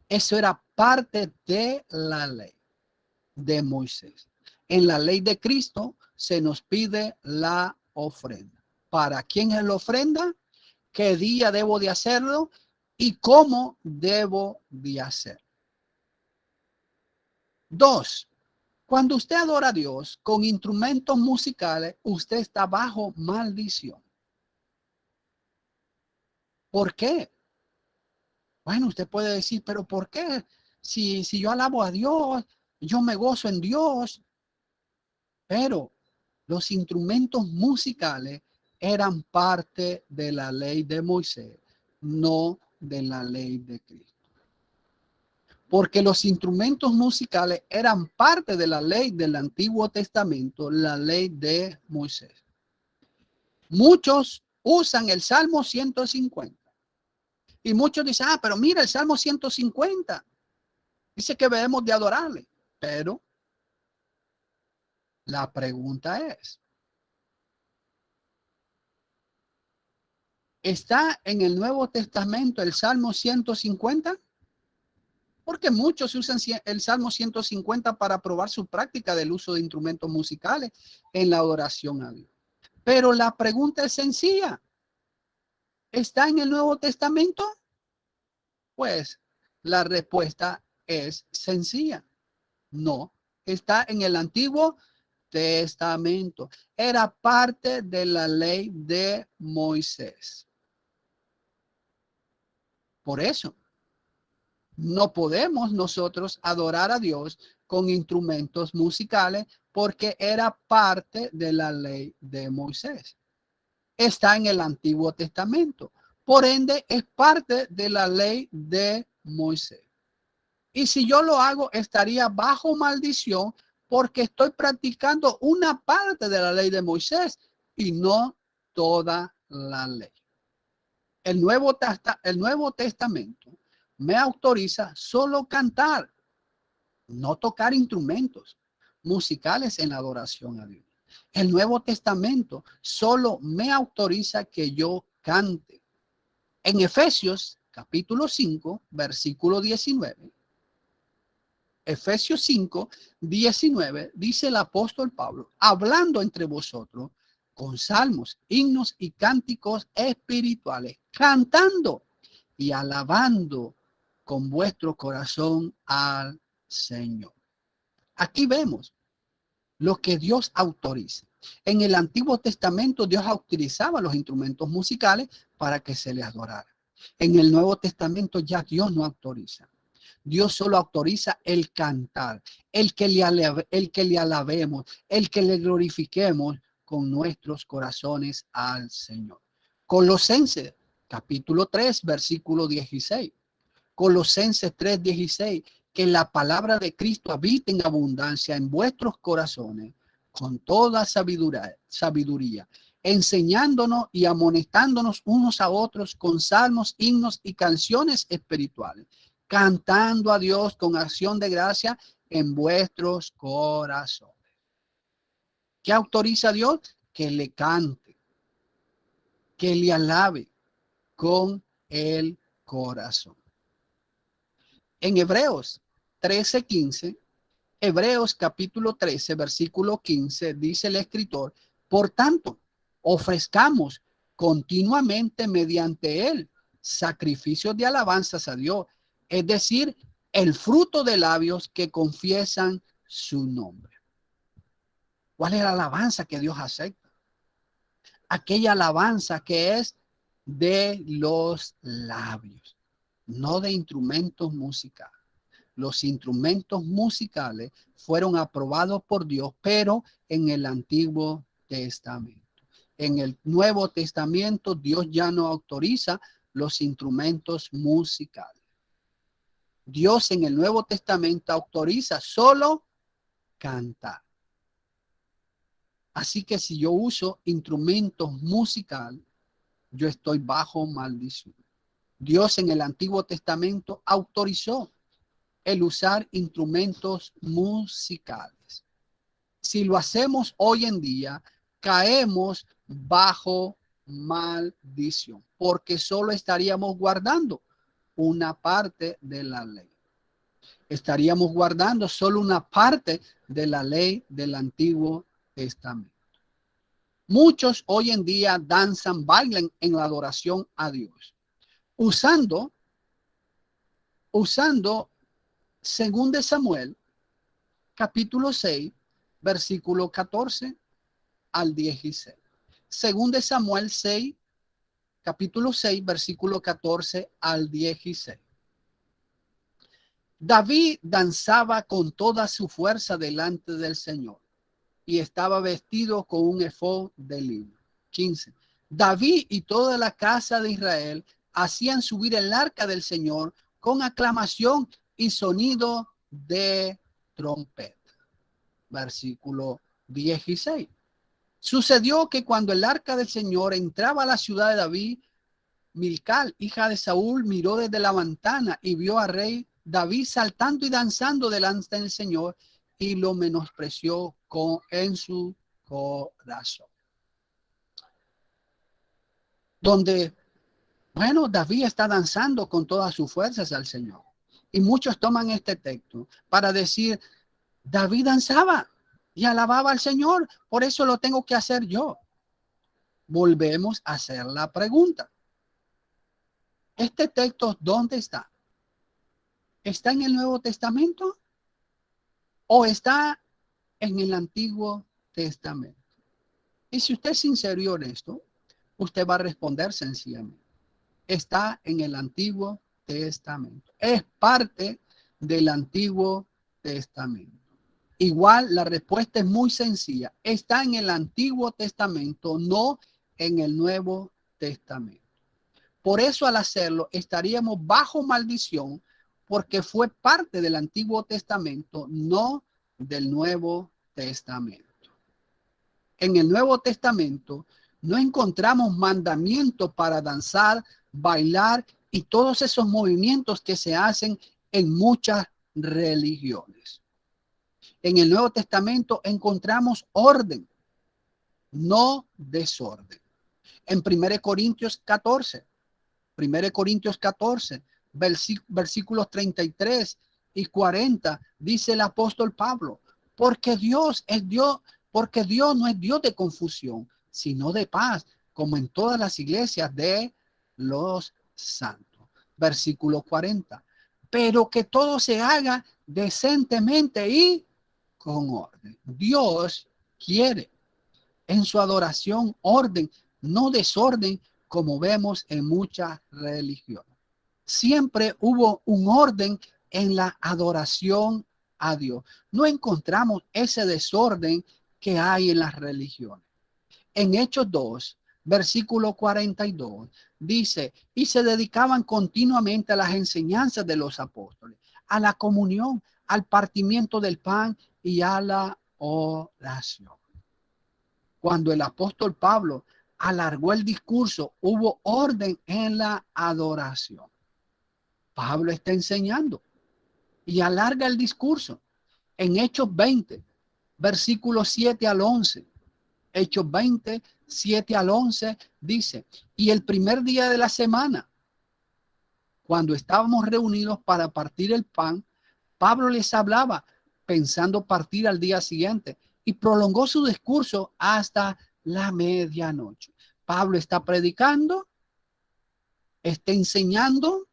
Eso era parte de la ley de Moisés. En la ley de Cristo se nos pide la ofrenda. para quién es la ofrenda, qué día debo de hacerlo y cómo debo de hacerlo. 2. Cuando usted adora a Dios con instrumentos musicales, usted está bajo maldición. ¿Por qué? Bueno, usted puede decir, pero ¿por qué? Si yo alabo a Dios, yo me gozo en Dios, pero los instrumentos musicales eran parte de la ley de Moisés, no de la ley de Cristo. Porque los instrumentos musicales eran parte de la ley del Antiguo Testamento, la ley de Moisés. Muchos usan el Salmo 150 y muchos dicen, pero mira el Salmo 150. Dice que debemos de adorarle, pero la pregunta es, ¿está en el Nuevo Testamento el Salmo 150? Porque muchos usan el Salmo 150 para probar su práctica del uso de instrumentos musicales en la adoración a Dios. Pero la pregunta es sencilla. ¿Está en el Nuevo Testamento? Pues la respuesta es sencilla. No, está en el Antiguo Testamento. Era parte de la ley de Moisés. Por eso, no podemos nosotros adorar a Dios con instrumentos musicales porque era parte de la ley de Moisés. Está en el Antiguo Testamento. Por ende, es parte de la ley de Moisés. Y si yo lo hago, estaría bajo maldición porque estoy practicando una parte de la ley de Moisés y no toda la ley. El Nuevo Testamento me autoriza solo cantar, no tocar instrumentos musicales en la adoración a Dios. El Nuevo Testamento solo me autoriza que yo cante. En Efesios capítulo 5, versículo 19. Efesios 5, 19, dice el apóstol Pablo, hablando entre vosotros con salmos, himnos y cánticos espirituales, cantando y alabando con vuestro corazón al Señor. Aquí vemos lo que Dios autoriza. En el Antiguo Testamento Dios autorizaba los instrumentos musicales para que se les adorara. En el Nuevo Testamento ya Dios no autoriza. Dios solo autoriza el cantar, el que le alabemos, el que le glorifiquemos con nuestros corazones al Señor. Colosenses capítulo 3, versículo 16. Colosenses 3, 16. Que la palabra de Cristo habite en abundancia en vuestros corazones con toda sabiduría, enseñándonos y amonestándonos unos a otros con salmos, himnos y canciones espirituales, cantando a Dios con acción de gracia en vuestros corazones. ¿Qué autoriza a Dios? Que le cante, que le alabe con el corazón. En Hebreos 13:15, Hebreos capítulo 13, versículo 15, dice el escritor, por tanto, ofrezcamos continuamente mediante él sacrificios de alabanzas a Dios, es decir, el fruto de labios que confiesan su nombre. ¿Cuál es la alabanza que Dios acepta? Aquella alabanza que es de los labios, no de instrumentos musicales. Los instrumentos musicales fueron aprobados por Dios, pero en el Antiguo Testamento. En el Nuevo Testamento, Dios ya no autoriza los instrumentos musicales. Dios en el Nuevo Testamento autoriza solo cantar. Así que si yo uso instrumentos musicales, yo estoy bajo maldición. Dios en el Antiguo Testamento autorizó el usar instrumentos musicales. Si lo hacemos hoy en día, caemos bajo maldición, porque solo estaríamos guardando una parte de la ley. Estaríamos guardando solo una parte de la ley del Antiguo Testamento. Muchos hoy en día danzan, bailan en la adoración a Dios, usando según de Samuel, capítulo 6, versículo 14 al 16. Según de Samuel 6, capítulo 6, versículo 14 al 16. David danzaba con toda su fuerza delante del Señor y estaba vestido con un efod de lino. 15. David y toda la casa de Israel hacían subir el arca del Señor con aclamación y sonido de trompeta. Versículo 16. Sucedió que cuando el arca del Señor entraba a la ciudad de David, Milcal, hija de Saúl, miró desde la ventana y vio al rey David saltando y danzando delante del Señor y lo menospreció en su corazón. Donde, bueno, David está danzando con todas sus fuerzas al Señor. Y muchos toman este texto para decir, David danzaba y alababa al Señor, por eso lo tengo que hacer yo. Volvemos a hacer la pregunta. ¿Este texto dónde está? ¿Está en el Nuevo Testamento o está en el Antiguo Testamento? Y si usted es sincero y honesto, usted va a responder sencillamente. Está en el Antiguo Testamento. Es parte del Antiguo Testamento. Igual la respuesta es muy sencilla. Está en el Antiguo Testamento, no en el Nuevo Testamento. Por eso al hacerlo estaríamos bajo maldición porque fue parte del Antiguo Testamento, no del Nuevo Testamento. En el Nuevo Testamento no encontramos mandamientos para danzar, bailar y todos esos movimientos que se hacen en muchas religiones. En el Nuevo Testamento encontramos orden, no desorden. En 1 Corintios 14, versículos 33 y 40, dice el apóstol Pablo, porque Dios no es Dios de confusión, sino de paz, como en todas las iglesias de los santos. Versículo 40, pero que todo se haga decentemente y con orden. Dios quiere en su adoración orden, no desorden, como vemos en muchas religiones. Siempre hubo un orden en la adoración a Dios. No encontramos ese desorden que hay en las religiones. En Hechos 2, versículo 42, dice, y se dedicaban continuamente a las enseñanzas de los apóstoles, a la comunión, al partimiento del pan y a la oración. Cuando el apóstol Pablo alargó el discurso, hubo orden en la adoración. Pablo está enseñando y alarga el discurso. En Hechos 20, versículos 7 al 11. Hechos 20, 7 al 11 dice, y el primer día de la semana, cuando estábamos reunidos para partir el pan, Pablo les hablaba pensando partir al día siguiente y prolongó su discurso hasta la medianoche. Pablo está predicando, está enseñando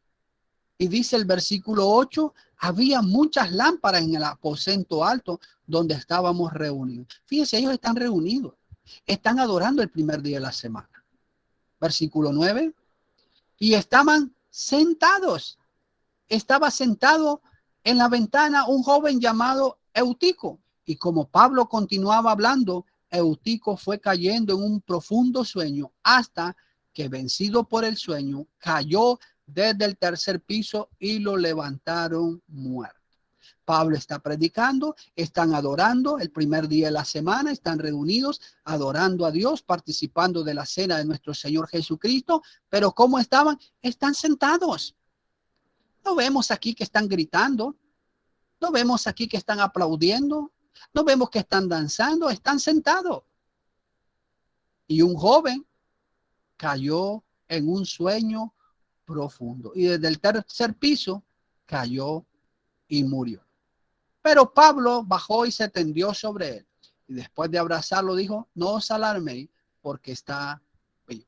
y dice el versículo 8, había muchas lámparas en el aposento alto donde estábamos reunidos. Fíjense, ellos están reunidos, están adorando el primer día de la semana. Versículo 9, y estaban sentados. Estaba sentado en la ventana un joven llamado Eutico. Y como Pablo continuaba hablando, Eutico fue cayendo en un profundo sueño hasta que, vencido por el sueño, cayó desde el tercer piso y lo levantaron muerto. Pablo está predicando, están adorando el primer día de la semana, están reunidos adorando a Dios, participando de la cena de nuestro Señor Jesucristo, pero ¿cómo estaban? Están sentados. No vemos aquí que están gritando, no vemos aquí que están aplaudiendo, no vemos que están danzando, están sentados. Y un joven cayó en un sueño profundo y desde el tercer piso cayó y murió. Pero Pablo bajó y se tendió sobre él y después de abrazarlo dijo, no os alarméis, porque está vivo.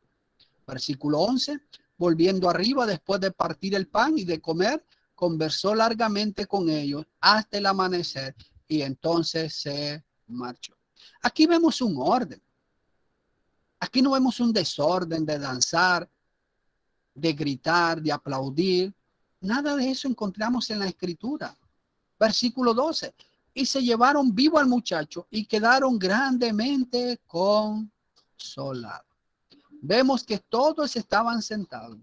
Versículo 11, volviendo arriba después de partir el pan y de comer, conversó largamente con ellos hasta el amanecer y entonces se marchó. Aquí vemos un orden. Aquí no vemos un desorden de danzar, de gritar, de aplaudir. Nada de eso encontramos en la escritura. Versículo 12. Y se llevaron vivo al muchacho y quedaron grandemente consolados. Vemos que todos estaban sentados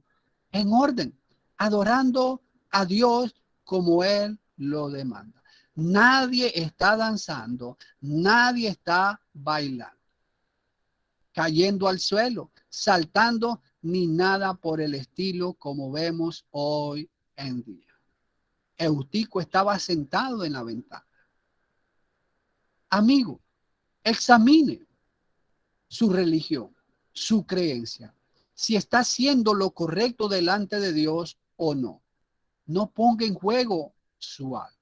en orden, adorando a Dios como Él lo demanda. Nadie está danzando, nadie está bailando, cayendo al suelo, saltando, ni nada por el estilo como vemos hoy en día. Eutico estaba sentado en la ventana. Amigo, examine su religión, su creencia, si está haciendo lo correcto delante de Dios o no. No ponga en juego su alma.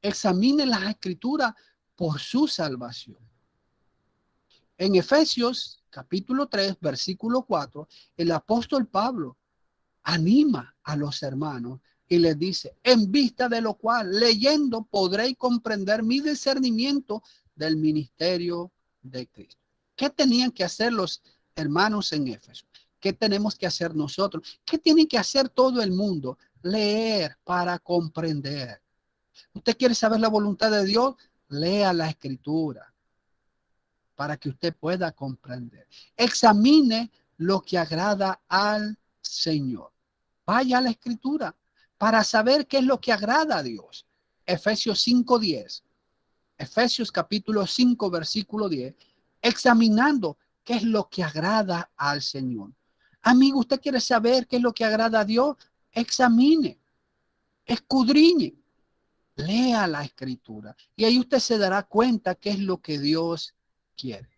Examine las escrituras por su salvación. En Efesios capítulo 3, versículo 4, el apóstol Pablo anima a los hermanos y les dice: en vista de lo cual, leyendo, podréis comprender mi discernimiento del ministerio de Cristo. ¿Qué tenían que hacer los hermanos en Éfeso? ¿Qué tenemos que hacer nosotros? ¿Qué tiene que hacer todo el mundo? Leer para comprender. ¿Usted quiere saber la voluntad de Dios? Lea la escritura para que usted pueda comprender. Examine lo que agrada al Señor. Vaya a la escritura para saber qué es lo que agrada a Dios. Efesios 5:10. Efesios capítulo 5, versículo 10. Examinando qué es lo que agrada al Señor. Amigo, ¿usted quiere saber qué es lo que agrada a Dios? Examine, escudriñe, lea la escritura. Y ahí usted se dará cuenta qué es lo que Dios quiere.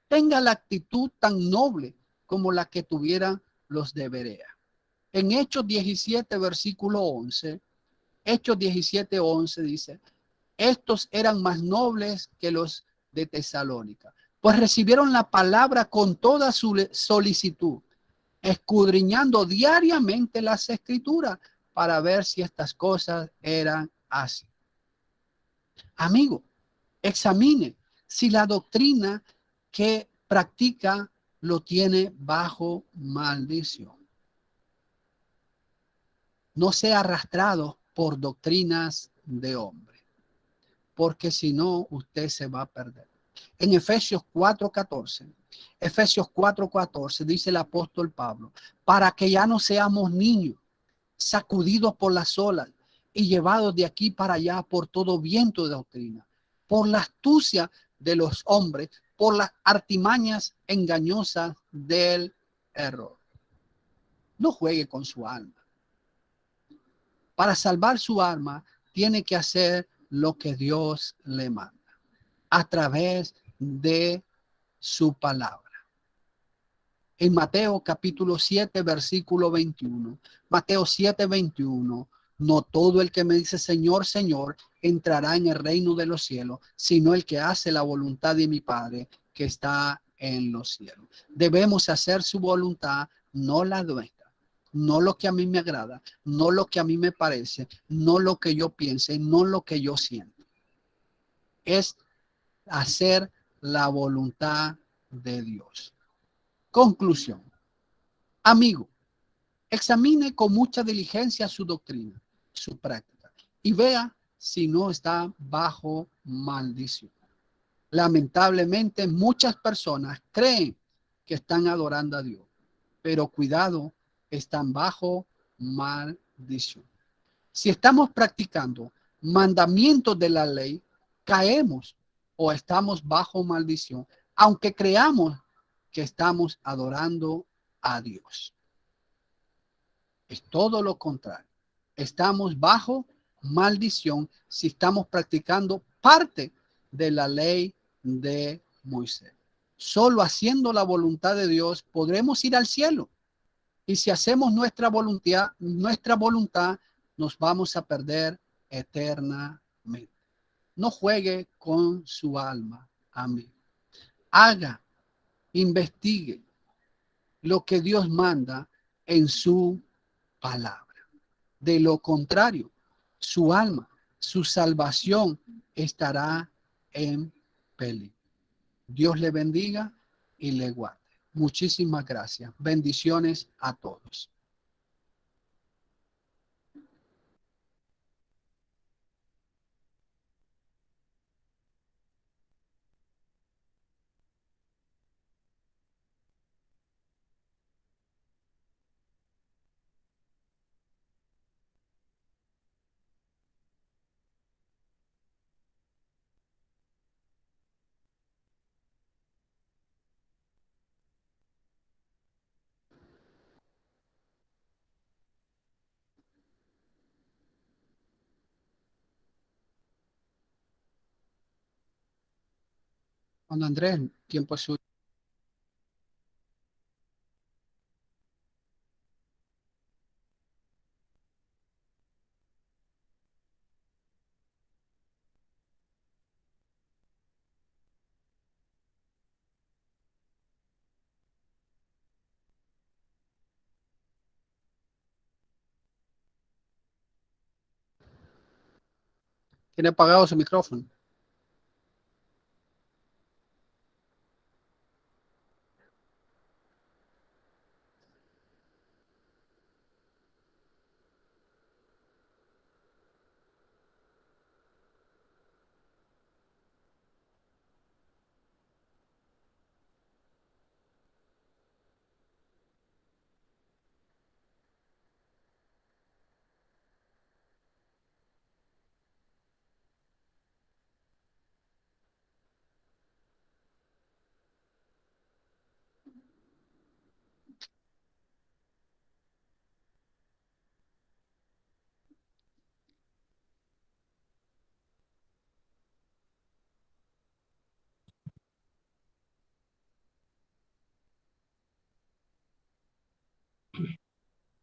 Tenga la actitud tan noble como la que tuvieran los de Berea. En Hechos 17, versículo 11, Hechos 17, 11 dice: estos eran más nobles que los de Tesalónica, pues recibieron la palabra con toda su solicitud, escudriñando diariamente las escrituras para ver si estas cosas eran así. Amigo, examine si la doctrina que practica lo tiene bajo maldición. No sea arrastrado por doctrinas de hombre, porque si no, usted se va a perder. En Efesios 4:14 dice el apóstol Pablo: para que ya no seamos niños, sacudidos por las olas y llevados de aquí para allá por todo viento de doctrina, por la astucia de los hombres, por las artimañas engañosas del error. No juegue con su alma. Para salvar su alma, tiene que hacer lo que Dios le manda a través de su palabra. En Mateo capítulo 7, versículo 21. Mateo 7, 21. No todo el que me dice Señor, Señor, entrará en el reino de los cielos, sino el que hace la voluntad de mi Padre que está en los cielos. Debemos hacer su voluntad, no la nuestra. No lo que a mí me agrada, no lo que a mí me parece, no lo que yo piense, no lo que yo siento. Es hacer la voluntad de Dios. Conclusión. Amigo, examine con mucha diligencia su doctrina, su práctica, y vea si no está bajo maldición. Lamentablemente, muchas personas creen que están adorando a Dios, pero cuidado, están bajo maldición. Si estamos practicando mandamientos de la ley, caemos o estamos bajo maldición, aunque creamos que estamos adorando a Dios. Es todo lo contrario. Estamos bajo maldición si estamos practicando parte de la ley de Moisés. Solo haciendo la voluntad de Dios podremos ir al cielo. Y si hacemos nuestra voluntad, nos vamos a perder eternamente. No juegue con su alma. Amén. haga, investigue lo que Dios manda en su palabra. De lo contrario, su alma, su salvación estará en peligro. Dios le bendiga y le guarde. Muchísimas gracias. Bendiciones a todos. Juan Andrés, tiempo es suyo. Tiene apagado su micrófono.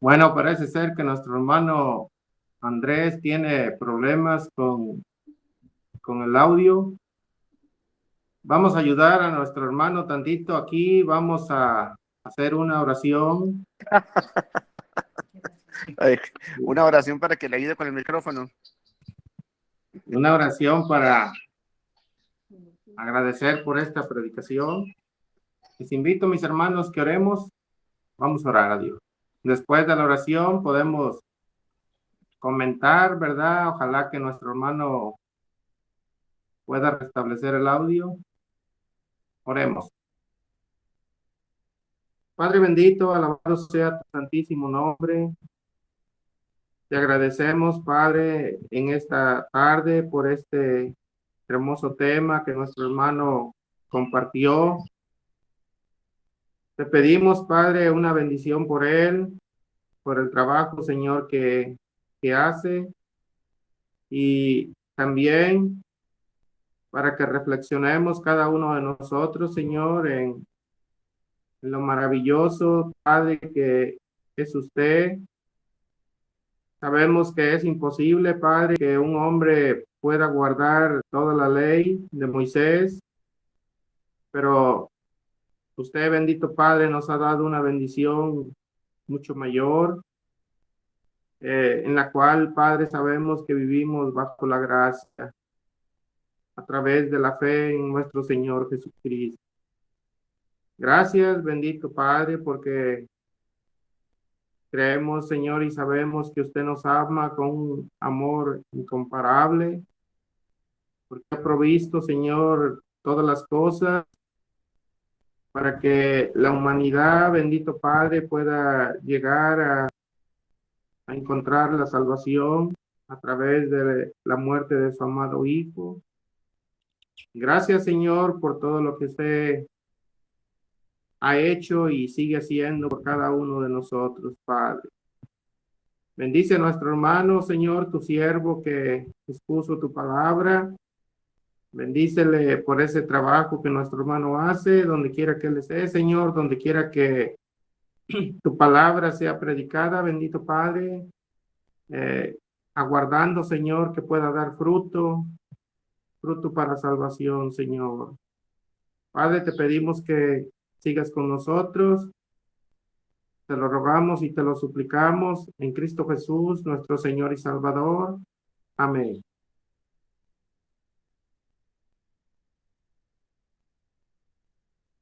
Bueno, parece ser que nuestro hermano Andrés tiene problemas con el audio. Vamos a ayudar a nuestro hermano tantito aquí. Vamos a hacer una oración. Una oración para que le ayude con el micrófono. Una oración para agradecer por esta predicación. Les invito, mis hermanos, que oremos. Vamos a orar a Dios. Después de la oración podemos comentar, ¿verdad? Ojalá que nuestro hermano pueda restablecer el audio. Oremos. Padre bendito, alabado sea tu santísimo nombre. Te agradecemos, Padre, en esta tarde por este hermoso tema que nuestro hermano compartió. Te pedimos, Padre, una bendición por él, por el trabajo, Señor, que hace, y también para que reflexionemos cada uno de nosotros, Señor, en lo maravilloso, Padre, que es usted. Sabemos que es imposible, Padre, que un hombre pueda guardar toda la ley de Moisés, pero usted, bendito Padre, nos ha dado una bendición mucho mayor, en la cual, Padre, sabemos que vivimos bajo la gracia a través de la fe en nuestro Señor Jesucristo. Gracias, bendito Padre, porque creemos, Señor, y sabemos que usted nos ama con un amor incomparable, porque ha provisto, Señor, todas las cosas para que la humanidad, bendito Padre, pueda llegar a encontrar la salvación a través de la muerte de su amado Hijo. Gracias, Señor, por todo lo que usted ha hecho y sigue haciendo por cada uno de nosotros, Padre. Bendice a nuestro hermano, Señor, tu siervo que expuso tu palabra. Bendícele por ese trabajo que nuestro hermano hace, donde quiera que él esté, Señor, donde quiera que tu palabra sea predicada, bendito Padre, aguardando, Señor, que pueda dar fruto para salvación, Señor. Padre, te pedimos que sigas con nosotros. Te lo rogamos y te lo suplicamos en Cristo Jesús, nuestro Señor y Salvador. Amén.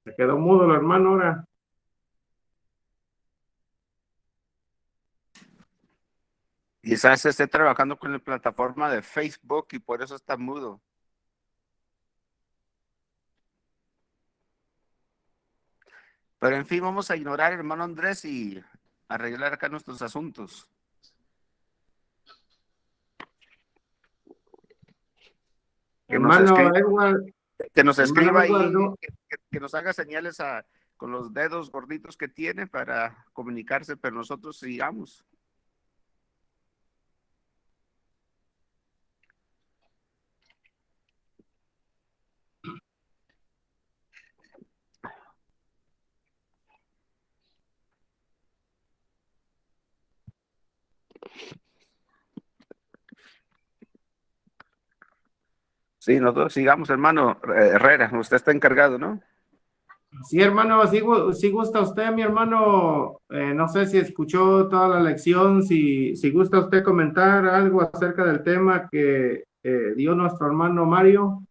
Se quedó mudo el hermano ahora. Quizás esté trabajando con la plataforma de Facebook y por eso está mudo. Pero en fin, vamos a ignorar al hermano Andrés y arreglar acá nuestros asuntos. Hermano Edward, Que nos escriba ahí, Edward, no. que nos haga señales con los dedos gorditos que tiene para comunicarse, pero nosotros sigamos. Sí, nosotros sigamos, hermano Herrera, usted está encargado, ¿no? Sí, hermano, si gusta usted, mi hermano, no sé si escuchó toda la lección, si gusta usted comentar algo acerca del tema que dio nuestro hermano Mario.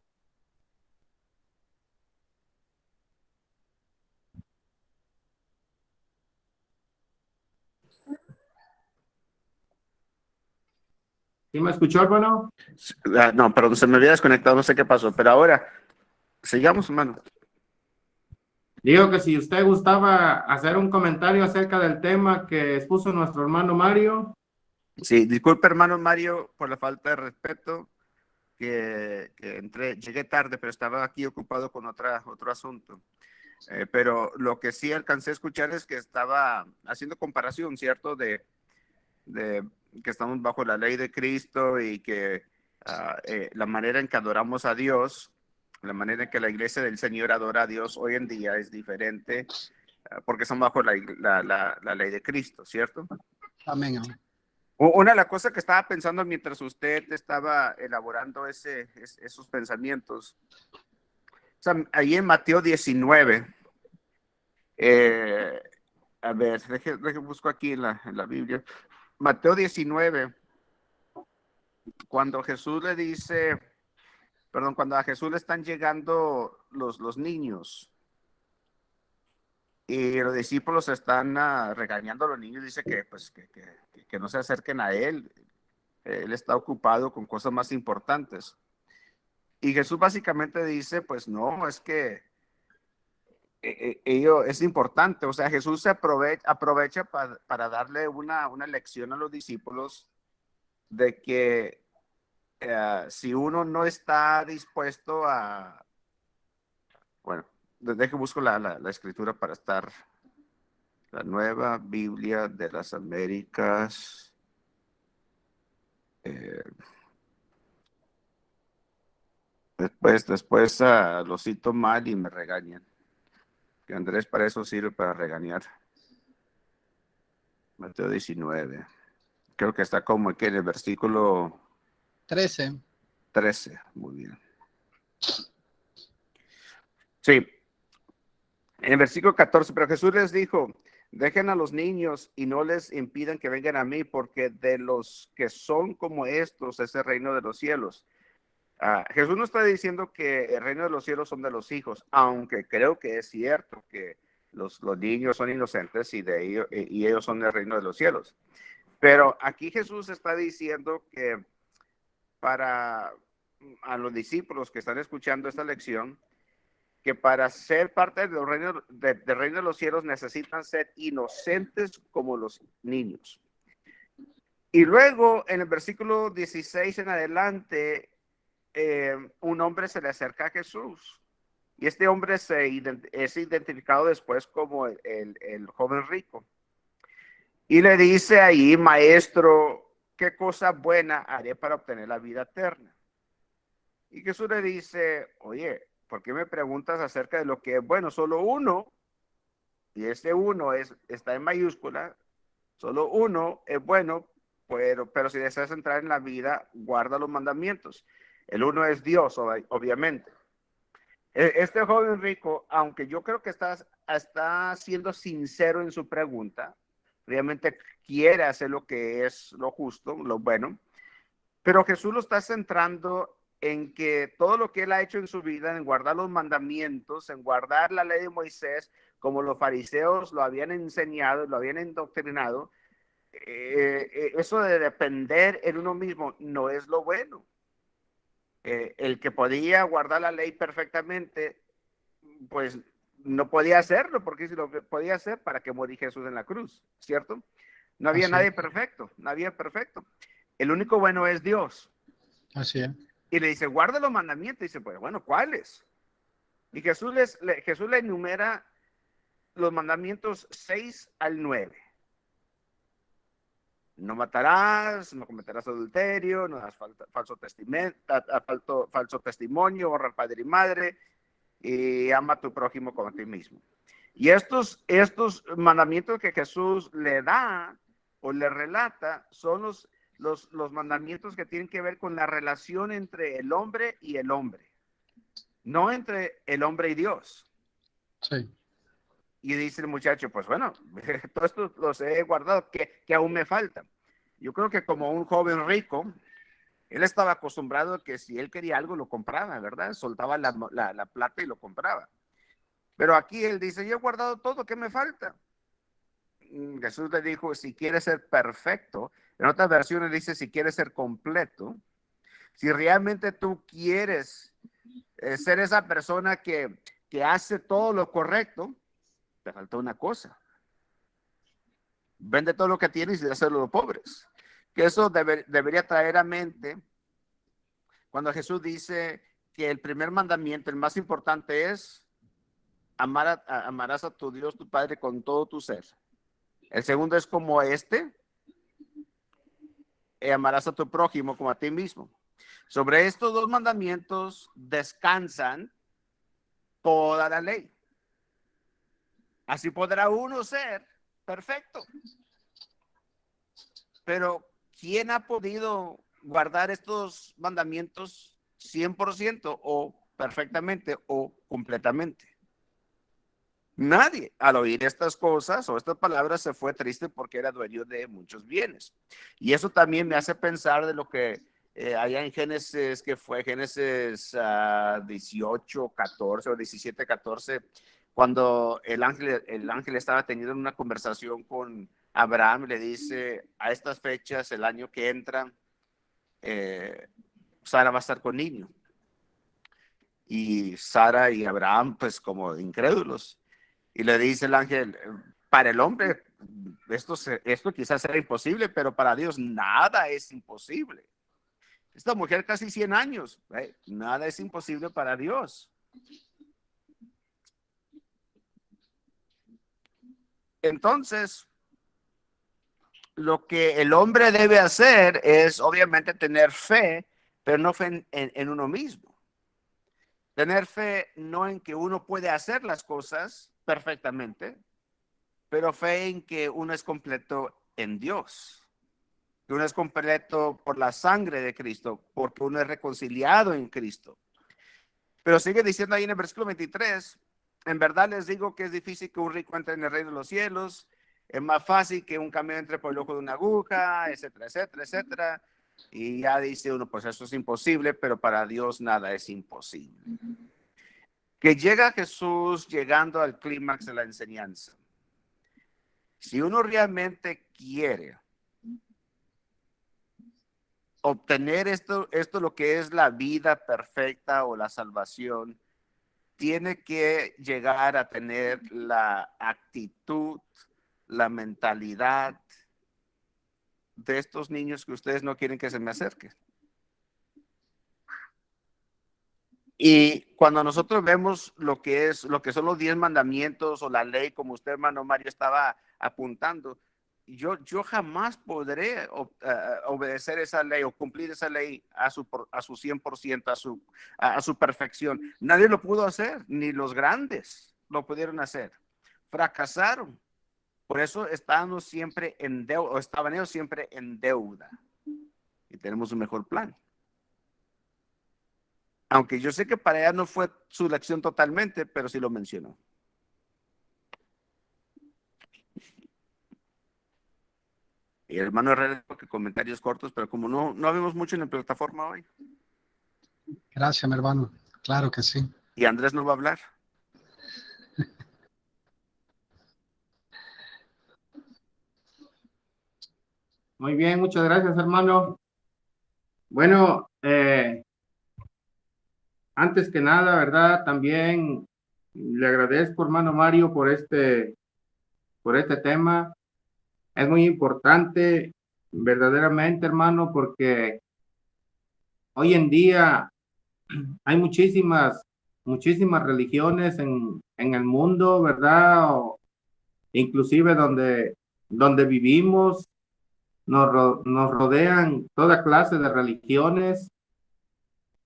¿Sí me escuchó, hermano? No, perdón, se me había desconectado, no sé qué pasó, pero ahora, sigamos, hermano. Digo que si usted gustaba hacer un comentario acerca del tema que expuso nuestro hermano Mario. Sí, disculpe, hermano Mario, por la falta de respeto, que llegué tarde, pero estaba aquí ocupado con otro asunto. Pero lo que sí alcancé a escuchar es que estaba haciendo comparación, ¿cierto? De que estamos bajo la ley de Cristo y que la manera en que adoramos a Dios, la manera en que la iglesia del Señor adora a Dios hoy en día es diferente porque estamos bajo la ley de Cristo, ¿cierto? Amén, amén. Una de las cosas que estaba pensando mientras usted estaba elaborando esos pensamientos, o sea, ahí en Mateo 19, a ver, deje busco aquí en la Biblia. Mateo 19, cuando Jesús le dice, perdón, cuando a Jesús le están llegando los niños y los discípulos están regañando a los niños, dice que, pues, que no se acerquen a él. Él está ocupado con cosas más importantes. Y Jesús básicamente dice, pues no, es que ello es importante. O sea, Jesús se aprovecha para darle una lección a los discípulos de que si uno no está dispuesto a, bueno, deje busco la escritura para estar, la Nueva Biblia de las Américas. Después lo cito mal y me regañan. Que Andrés para eso sirve, para regañar. Mateo 19. Creo que está como aquí en el versículo 13. 13. Muy bien. Sí. En el versículo 14, pero Jesús les dijo, dejen a los niños y no les impidan que vengan a mí, porque de los que son como estos es el reino de los cielos. Jesús no está diciendo que el reino de los cielos son de los hijos, aunque creo que es cierto que los niños son inocentes y ellos son el reino de los cielos. Pero aquí Jesús está diciendo que para a los discípulos que están escuchando esta lección, que para ser parte del reino de los cielos necesitan ser inocentes como los niños. Y luego en el versículo 16 en adelante, un hombre se le acerca a Jesús. Y este hombre es identificado después como el joven rico. Y le dice ahí, maestro, ¿qué cosa buena haré para obtener la vida eterna? Y Jesús le dice, oye, ¿por qué me preguntas acerca de lo que es bueno? Solo uno, y este uno está en mayúscula, solo uno es bueno, pero si deseas entrar en la vida, guarda los mandamientos. El uno es Dios, obviamente. Este joven rico, aunque yo creo que está siendo sincero en su pregunta, realmente quiere hacer lo que es lo justo, lo bueno, pero Jesús lo está centrando en que todo lo que él ha hecho en su vida, en guardar los mandamientos, en guardar la ley de Moisés, como los fariseos lo habían enseñado, lo habían indoctrinado, eso de depender en uno mismo no es lo bueno. El que podía guardar la ley perfectamente, pues no podía hacerlo, porque si lo podía hacer, ¿para qué morir Jesús en la cruz? ¿Cierto? No había Así nadie es. perfecto, nadie perfecto. El único bueno es Dios. Así es. Y le dice, guarda los mandamientos. Y dice, pues bueno, ¿cuáles? Y Jesús le enumera los mandamientos 6 al 9. No matarás, no cometerás adulterio, no das falso testimonio, honra al padre y madre, y ama a tu prójimo como a ti mismo. Y estos mandamientos que Jesús le da o le relata son los mandamientos que tienen que ver con la relación entre el hombre y el hombre, no entre el hombre y Dios. Sí. Y dice el muchacho, pues bueno, todo esto los he guardado, que aún me falta. Yo creo que como un joven rico, él estaba acostumbrado a que si él quería algo, lo compraba, ¿verdad? Soltaba la plata y lo compraba. Pero aquí él dice, yo he guardado todo, ¿qué me falta? Jesús le dijo, si quieres ser perfecto, en otras versiones dice, si quieres ser completo, si realmente tú quieres ser esa persona que hace todo lo correcto, te falta una cosa. Vende todo lo que tienes y dáselo a los pobres. Que eso debería traer a mente cuando Jesús dice que el primer mandamiento, el más importante es amarás a tu Dios, tu Padre, con todo tu ser. El segundo es como amarás a tu prójimo como a ti mismo. Sobre estos dos mandamientos descansan toda la ley. Así podrá uno ser perfecto. Pero ¿quién ha podido guardar estos mandamientos 100% o perfectamente o completamente? Nadie. Al oír estas cosas o estas palabras se fue triste porque era dueño de muchos bienes. Y eso también me hace pensar de lo que allá en Génesis, que fue Génesis 18, 14 o 17, 14, cuando el ángel estaba teniendo una conversación con Abraham, le dice, a estas fechas, el año que entra, Sara va a estar con niño. Y Sara y Abraham, pues como incrédulos. Y le dice el ángel, para el hombre esto quizás era imposible, pero para Dios nada es imposible. Esta mujer casi 100 años, nada es imposible para Dios. Entonces, lo que el hombre debe hacer es obviamente tener fe, pero no fe en uno mismo. Tener fe no en que uno puede hacer las cosas perfectamente, pero fe en que uno es completo en Dios, que uno es completo por la sangre de Cristo, porque uno es reconciliado en Cristo. Pero sigue diciendo ahí en el versículo 23, en verdad les digo que es difícil que un rico entre en el reino de los cielos, es más fácil que un camello entre por el ojo de una aguja, etcétera, etcétera, etcétera. Y ya dice uno, pues eso es imposible, pero para Dios nada es imposible. Que llega Jesús llegando al clímax de la enseñanza. Si uno realmente quiere obtener esto lo que es la vida perfecta o la salvación, tiene que llegar a tener la actitud, la mentalidad de estos niños que ustedes no quieren que se me acerquen. Y cuando nosotros vemos lo que son los 10 mandamientos o la ley, como usted, hermano Mario, estaba apuntando, yo jamás podré obedecer esa ley o cumplir esa ley a su 100%, a su perfección. Nadie lo pudo hacer, ni los grandes lo pudieron hacer. Fracasaron. Por eso estábamos siempre en deuda, o estaban ellos siempre en deuda. Y tenemos un mejor plan. Aunque yo sé que para ella no fue su lección totalmente, pero sí lo mencionó. Y el hermano Herrera dijo que comentarios cortos, pero como no vemos mucho en la plataforma hoy. Gracias, mi hermano. Claro que sí. Y Andrés no va a hablar. Muy bien, muchas gracias, hermano. Bueno, antes que nada, ¿verdad? También le agradezco, hermano Mario, por este tema. Es muy importante, verdaderamente, hermano, porque hoy en día hay muchísimas religiones en el mundo, ¿verdad? O inclusive donde vivimos, nos rodean toda clase de religiones.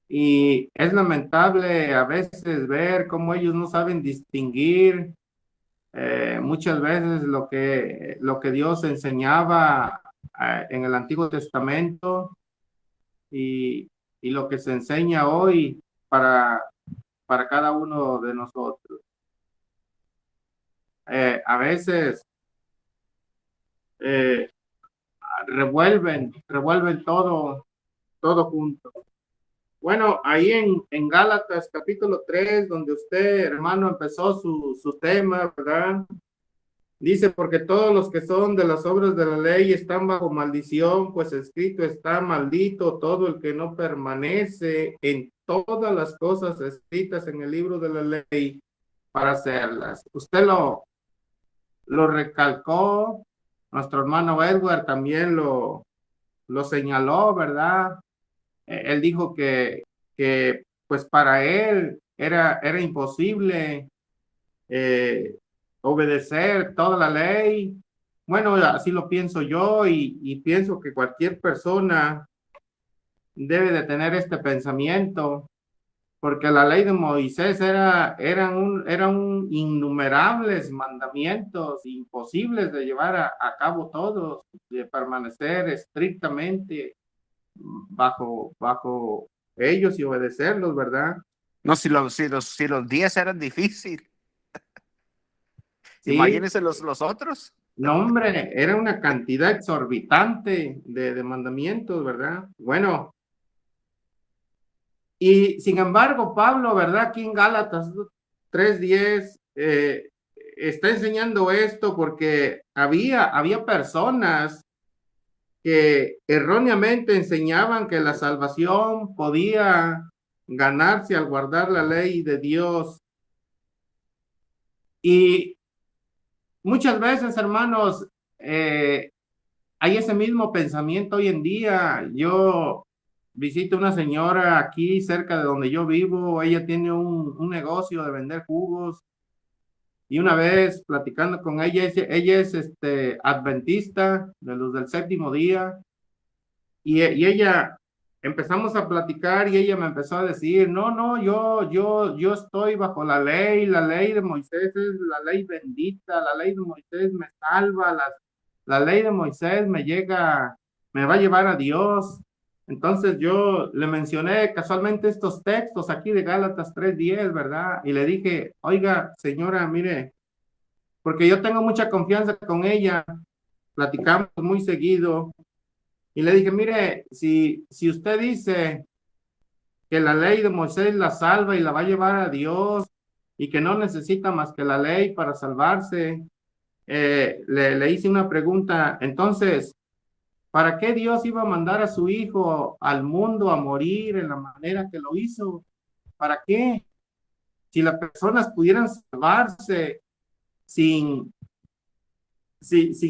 Y es lamentable a veces ver cómo ellos no saben distinguir muchas veces lo que Dios enseñaba en el Antiguo Testamento y lo que se enseña hoy para, para cada uno de nosotros. A veces eh, revuelven todo junto. Bueno, ahí en Gálatas capítulo 3, donde usted, hermano, empezó su tema, ¿verdad? Dice, porque todos los que son de las obras de la ley están bajo maldición, pues escrito está: maldito todo el que no permanece en todas las cosas escritas en el libro de la ley para hacerlas. Usted lo recalcó, nuestro hermano Edward también lo señaló, ¿verdad? Él dijo que pues para él era imposible obedecer toda la ley. Bueno, así lo pienso yo y pienso que cualquier persona debe de tener este pensamiento, porque la ley de Moisés eran innumerables mandamientos imposibles de llevar a cabo todos, de permanecer estrictamente bajo ellos y obedecerlos, ¿verdad? No, si los 10 eran difíciles, Sí, imagínense los otros. no, hombre, era una cantidad exorbitante de mandamientos, ¿verdad? Bueno, y sin embargo, Pablo, ¿verdad? Aquí en Gálatas 3:10 está enseñando esto porque había personas que erróneamente enseñaban que la salvación podía ganarse al guardar la ley de Dios. Y muchas veces, hermanos, hay ese mismo pensamiento hoy en día. Yo visito una señora aquí cerca de donde yo vivo. Ella tiene un negocio de vender jugos. Y una vez platicando con ella, ella es adventista de los del séptimo día. Y ella empezamos a platicar y ella me empezó a decir, no, yo estoy bajo la ley de Moisés es la ley bendita, la ley de Moisés me salva, la ley de Moisés me va a llevar a Dios. Entonces yo le mencioné casualmente estos textos aquí de Gálatas 3:10, ¿verdad? Y le dije, oiga, señora, mire, porque yo tengo mucha confianza con ella, platicamos muy seguido. Y le dije, mire, si usted dice que la ley de Moisés la salva y la va a llevar a Dios y que no necesita más que la ley para salvarse, le hice una pregunta. Entonces, ¿para qué Dios iba a mandar a su hijo al mundo a morir en la manera que lo hizo? ¿Para qué? Si las personas pudieran salvarse sin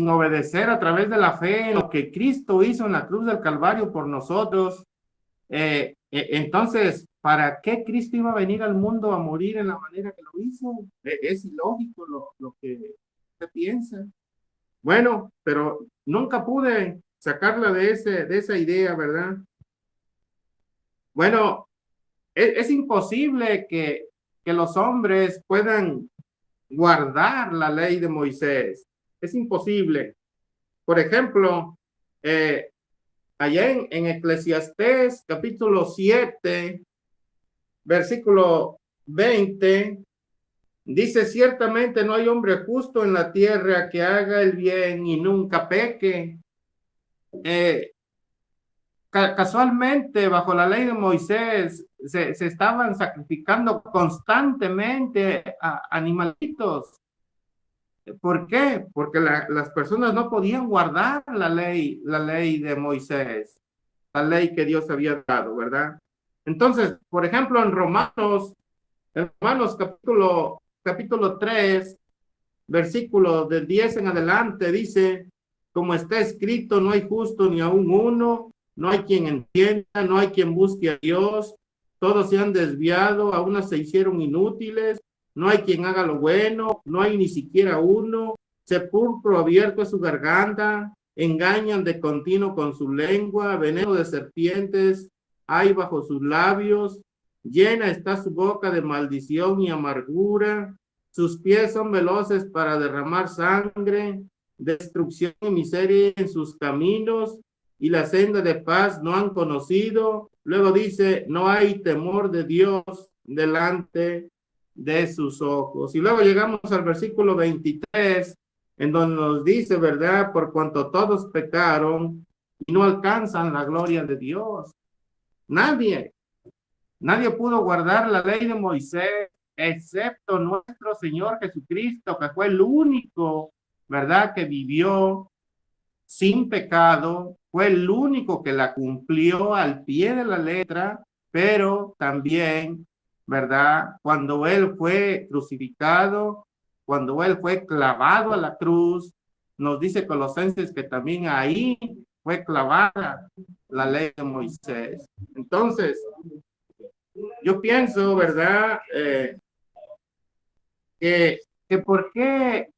obedecer a través de la fe en lo que Cristo hizo en la cruz del Calvario por nosotros, entonces, ¿para qué Cristo iba a venir al mundo a morir en la manera que lo hizo? Es ilógico lo que usted piensa. Bueno, pero nunca pude sacarla de esa idea, ¿verdad? Bueno, es imposible que los hombres puedan guardar la ley de Moisés. Es imposible. Por ejemplo, allá en Eclesiastés capítulo 7, versículo 20, dice, ciertamente no hay hombre justo en la tierra que haga el bien y nunca peque. Casualmente, bajo la ley de Moisés, se estaban sacrificando constantemente a animalitos. ¿Por qué? Porque las personas no podían guardar la ley de Moisés, la ley que Dios había dado, ¿verdad? Entonces, por ejemplo, en Romanos capítulo 3, versículo del 10 en adelante, dice, como está escrito, no hay justo ni aún uno, no hay quien entienda, no hay quien busque a Dios, todos se han desviado, a unas se hicieron inútiles, no hay quien haga lo bueno, no hay ni siquiera uno, sepulcro abierto es su garganta, engañan de continuo con su lengua, veneno de serpientes hay bajo sus labios, llena está su boca de maldición y amargura, sus pies son veloces para derramar sangre, destrucción y miseria en sus caminos, y la senda de paz no han conocido. Luego dice, no hay temor de Dios delante de sus ojos. Y luego llegamos al versículo 23, en donde nos dice, ¿verdad? Por cuanto todos pecaron y no alcanzan la gloria de Dios. Nadie pudo guardar la ley de Moisés, excepto nuestro Señor Jesucristo, que fue el único, ¿verdad?, que vivió sin pecado, fue el único que la cumplió al pie de la letra, pero también, ¿verdad?, cuando Él fue crucificado, cuando Él fue clavado a la cruz, nos dice Colosenses que también ahí fue clavada la ley de Moisés. Entonces, yo pienso, ¿verdad?, que ¿por qué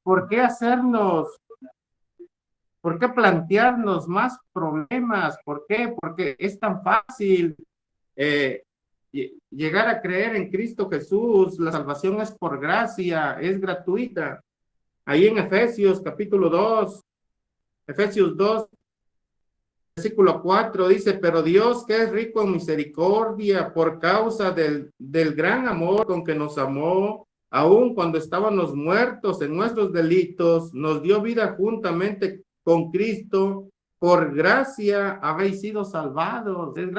plantearnos más problemas? ¿Por qué? Porque es tan fácil llegar a creer en Cristo Jesús. La salvación es por gracia, es gratuita. Ahí en Efesios 2, versículo 4 dice, pero Dios que es rico en misericordia por causa del gran amor con que nos amó, aun cuando estábamos muertos en nuestros delitos, nos dio vida juntamente con Cristo, por gracia habéis sido salvados. Es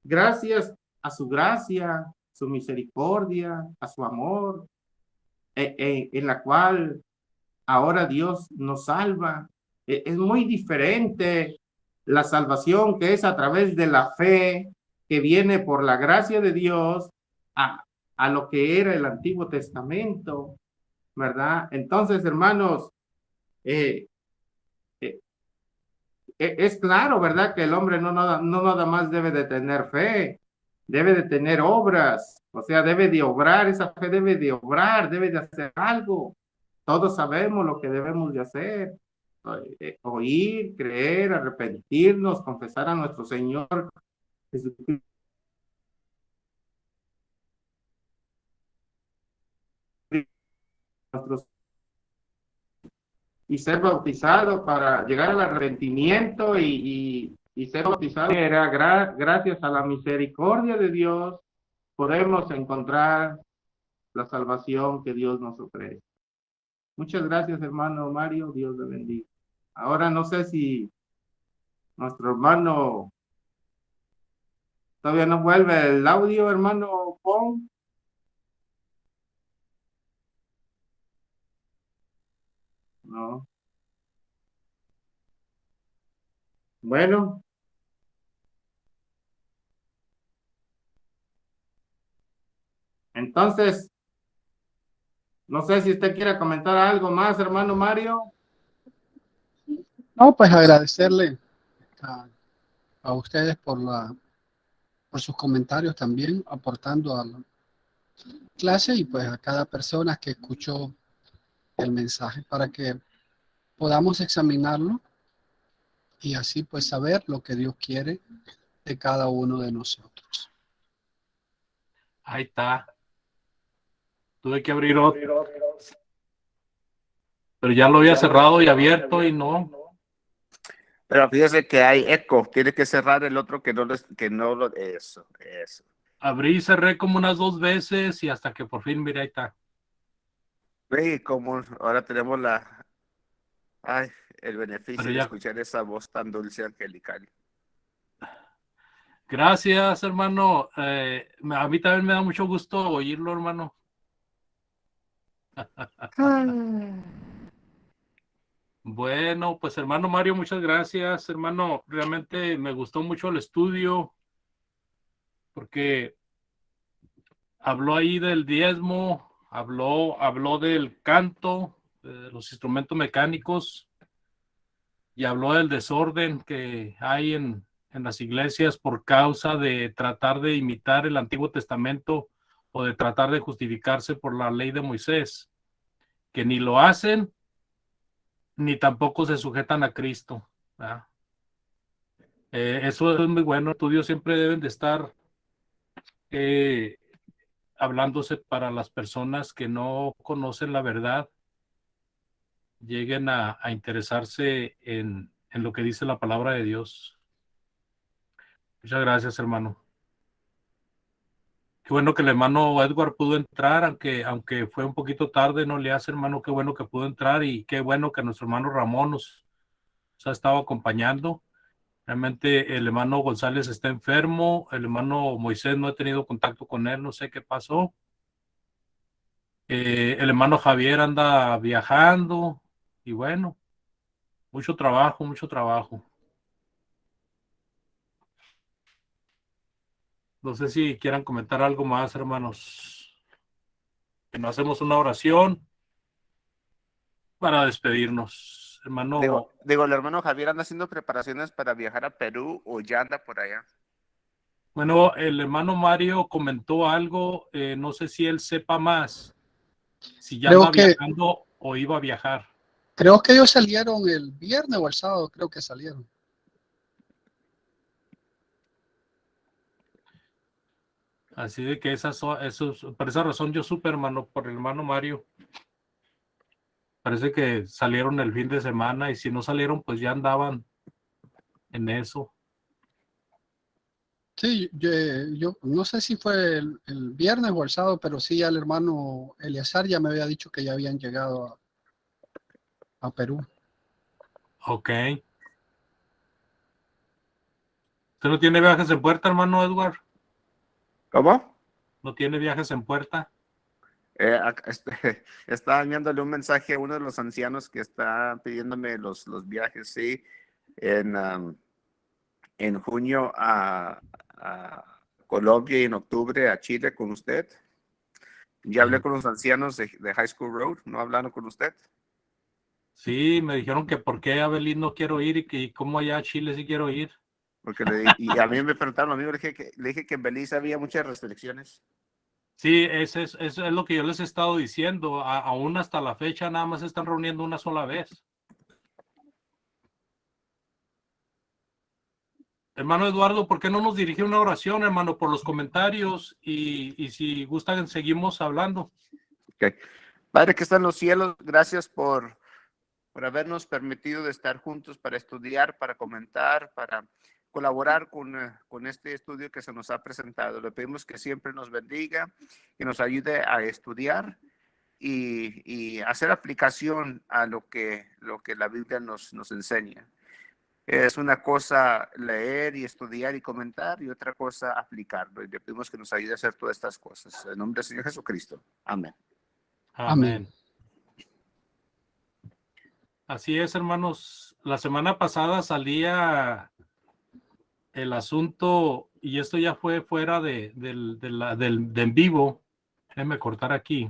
gracias a su gracia, su misericordia, a su amor, en la cual ahora Dios nos salva. Es muy diferente la salvación que es a través de la fe, que viene por la gracia de Dios, a lo que era el Antiguo Testamento, ¿verdad? Entonces, hermanos, es claro, ¿verdad?, que el hombre no nada más debe de tener fe, debe de tener obras, o sea, debe de obrar, esa fe debe de obrar, debe de hacer algo. Todos sabemos lo que debemos de hacer, oír, creer, arrepentirnos, confesar a nuestro Señor Jesucristo. Y ser bautizado para llegar al arrepentimiento y ser bautizado era gracias a la misericordia de Dios podemos encontrar la salvación que Dios nos ofrece. Muchas gracias, hermano Mario, Dios le bendiga. Ahora no sé si nuestro hermano todavía no vuelve el audio, hermano Pon. No. Bueno. Entonces, no sé si usted quiere comentar algo más, hermano Mario. No, pues agradecerle a ustedes por sus comentarios también, aportando a la clase, y pues a cada persona que escuchó el mensaje, para que podamos examinarlo y así pues saber lo que Dios quiere de cada uno de nosotros. Ahí está. Tuve que abrir otro, pero ya lo había cerrado y abierto y no. Pero fíjese que hay eco, tiene que cerrar el otro eso. Abrí y cerré como unas 2 veces y hasta que por fin, mira, ahí está. Ve como ahora tenemos el beneficio Pero de ya, escuchar esa voz tan dulce angelical. gracias, hermano. A mí también me da mucho gusto oírlo, hermano. Bueno, pues hermano Mario, muchas gracias, hermano. Realmente me gustó mucho el estudio porque habló ahí del diezmo, habló del canto, de los instrumentos mecánicos y habló del desorden que hay en las iglesias por causa de tratar de imitar el Antiguo Testamento o de tratar de justificarse por la ley de Moisés, que ni lo hacen ni tampoco se sujetan a Cristo, ¿verdad? Eso es muy bueno. Estudios siempre deben de estar hablándose para las personas que no conocen la verdad, lleguen a interesarse en lo que dice la palabra de Dios. Muchas gracias, hermano. Qué bueno que el hermano Edward pudo entrar, aunque fue un poquito tarde, no le hace, hermano, qué bueno que pudo entrar y qué bueno que nuestro hermano Ramón nos ha estado acompañando. Realmente el hermano González está enfermo, el hermano Moisés no he tenido contacto con él, no sé qué pasó. El hermano Javier anda viajando y bueno, mucho trabajo, mucho trabajo. No sé si quieran comentar algo más, hermanos. Que nos hacemos una oración para despedirnos. Hermano, Digo, el hermano Javier anda haciendo preparaciones para viajar a Perú o ya anda por allá. bueno, el hermano Mario comentó algo, no sé si él sepa más, si ya anda viajando o iba a viajar. Creo que ellos salieron el viernes o el sábado, creo que salieron. Así de que por esa razón yo supe, hermano, por el hermano Mario. Parece que salieron el fin de semana y si no salieron, pues ya andaban en eso. Sí, yo no sé si fue el viernes o el sábado, pero sí, ya el hermano Eleazar ya me había dicho que ya habían llegado a Perú. Ok. ¿Usted no tiene viajes en puerta, hermano Edward? ¿Cómo? ¿No tiene viajes en puerta? Estaba enviándole un mensaje a uno de los ancianos que está pidiéndome los viajes, sí, en junio a Colombia y en octubre a Chile con usted. Ya hablé con los ancianos de High School Road, ¿no hablaron con usted? Sí, me dijeron que por qué a Berlín no quiero ir y que cómo allá a Chile sí quiero ir. Porque y a mí me preguntaron, a mí le dije que en Belice había muchas restricciones. Sí, eso es lo que yo les he estado diciendo. Aún hasta la fecha nada más se están reuniendo una sola vez. Hermano Eduardo, ¿por qué no nos dirige una oración, hermano, por los comentarios? Y si gustan, seguimos hablando. Okay. Padre que está en los cielos, gracias por habernos permitido de estar juntos para estudiar, para comentar, para colaborar con este estudio que se nos ha presentado. Le pedimos que siempre nos bendiga, que nos ayude a estudiar y hacer aplicación a lo que la Biblia nos enseña. Es una cosa leer y estudiar y comentar y otra cosa aplicarlo. Y le pedimos que nos ayude a hacer todas estas cosas. En nombre del Señor Jesucristo. Amén. Amén. Así es, hermanos. La semana pasada salía el asunto, y esto ya fue fuera del en vivo. Déjenme cortar aquí.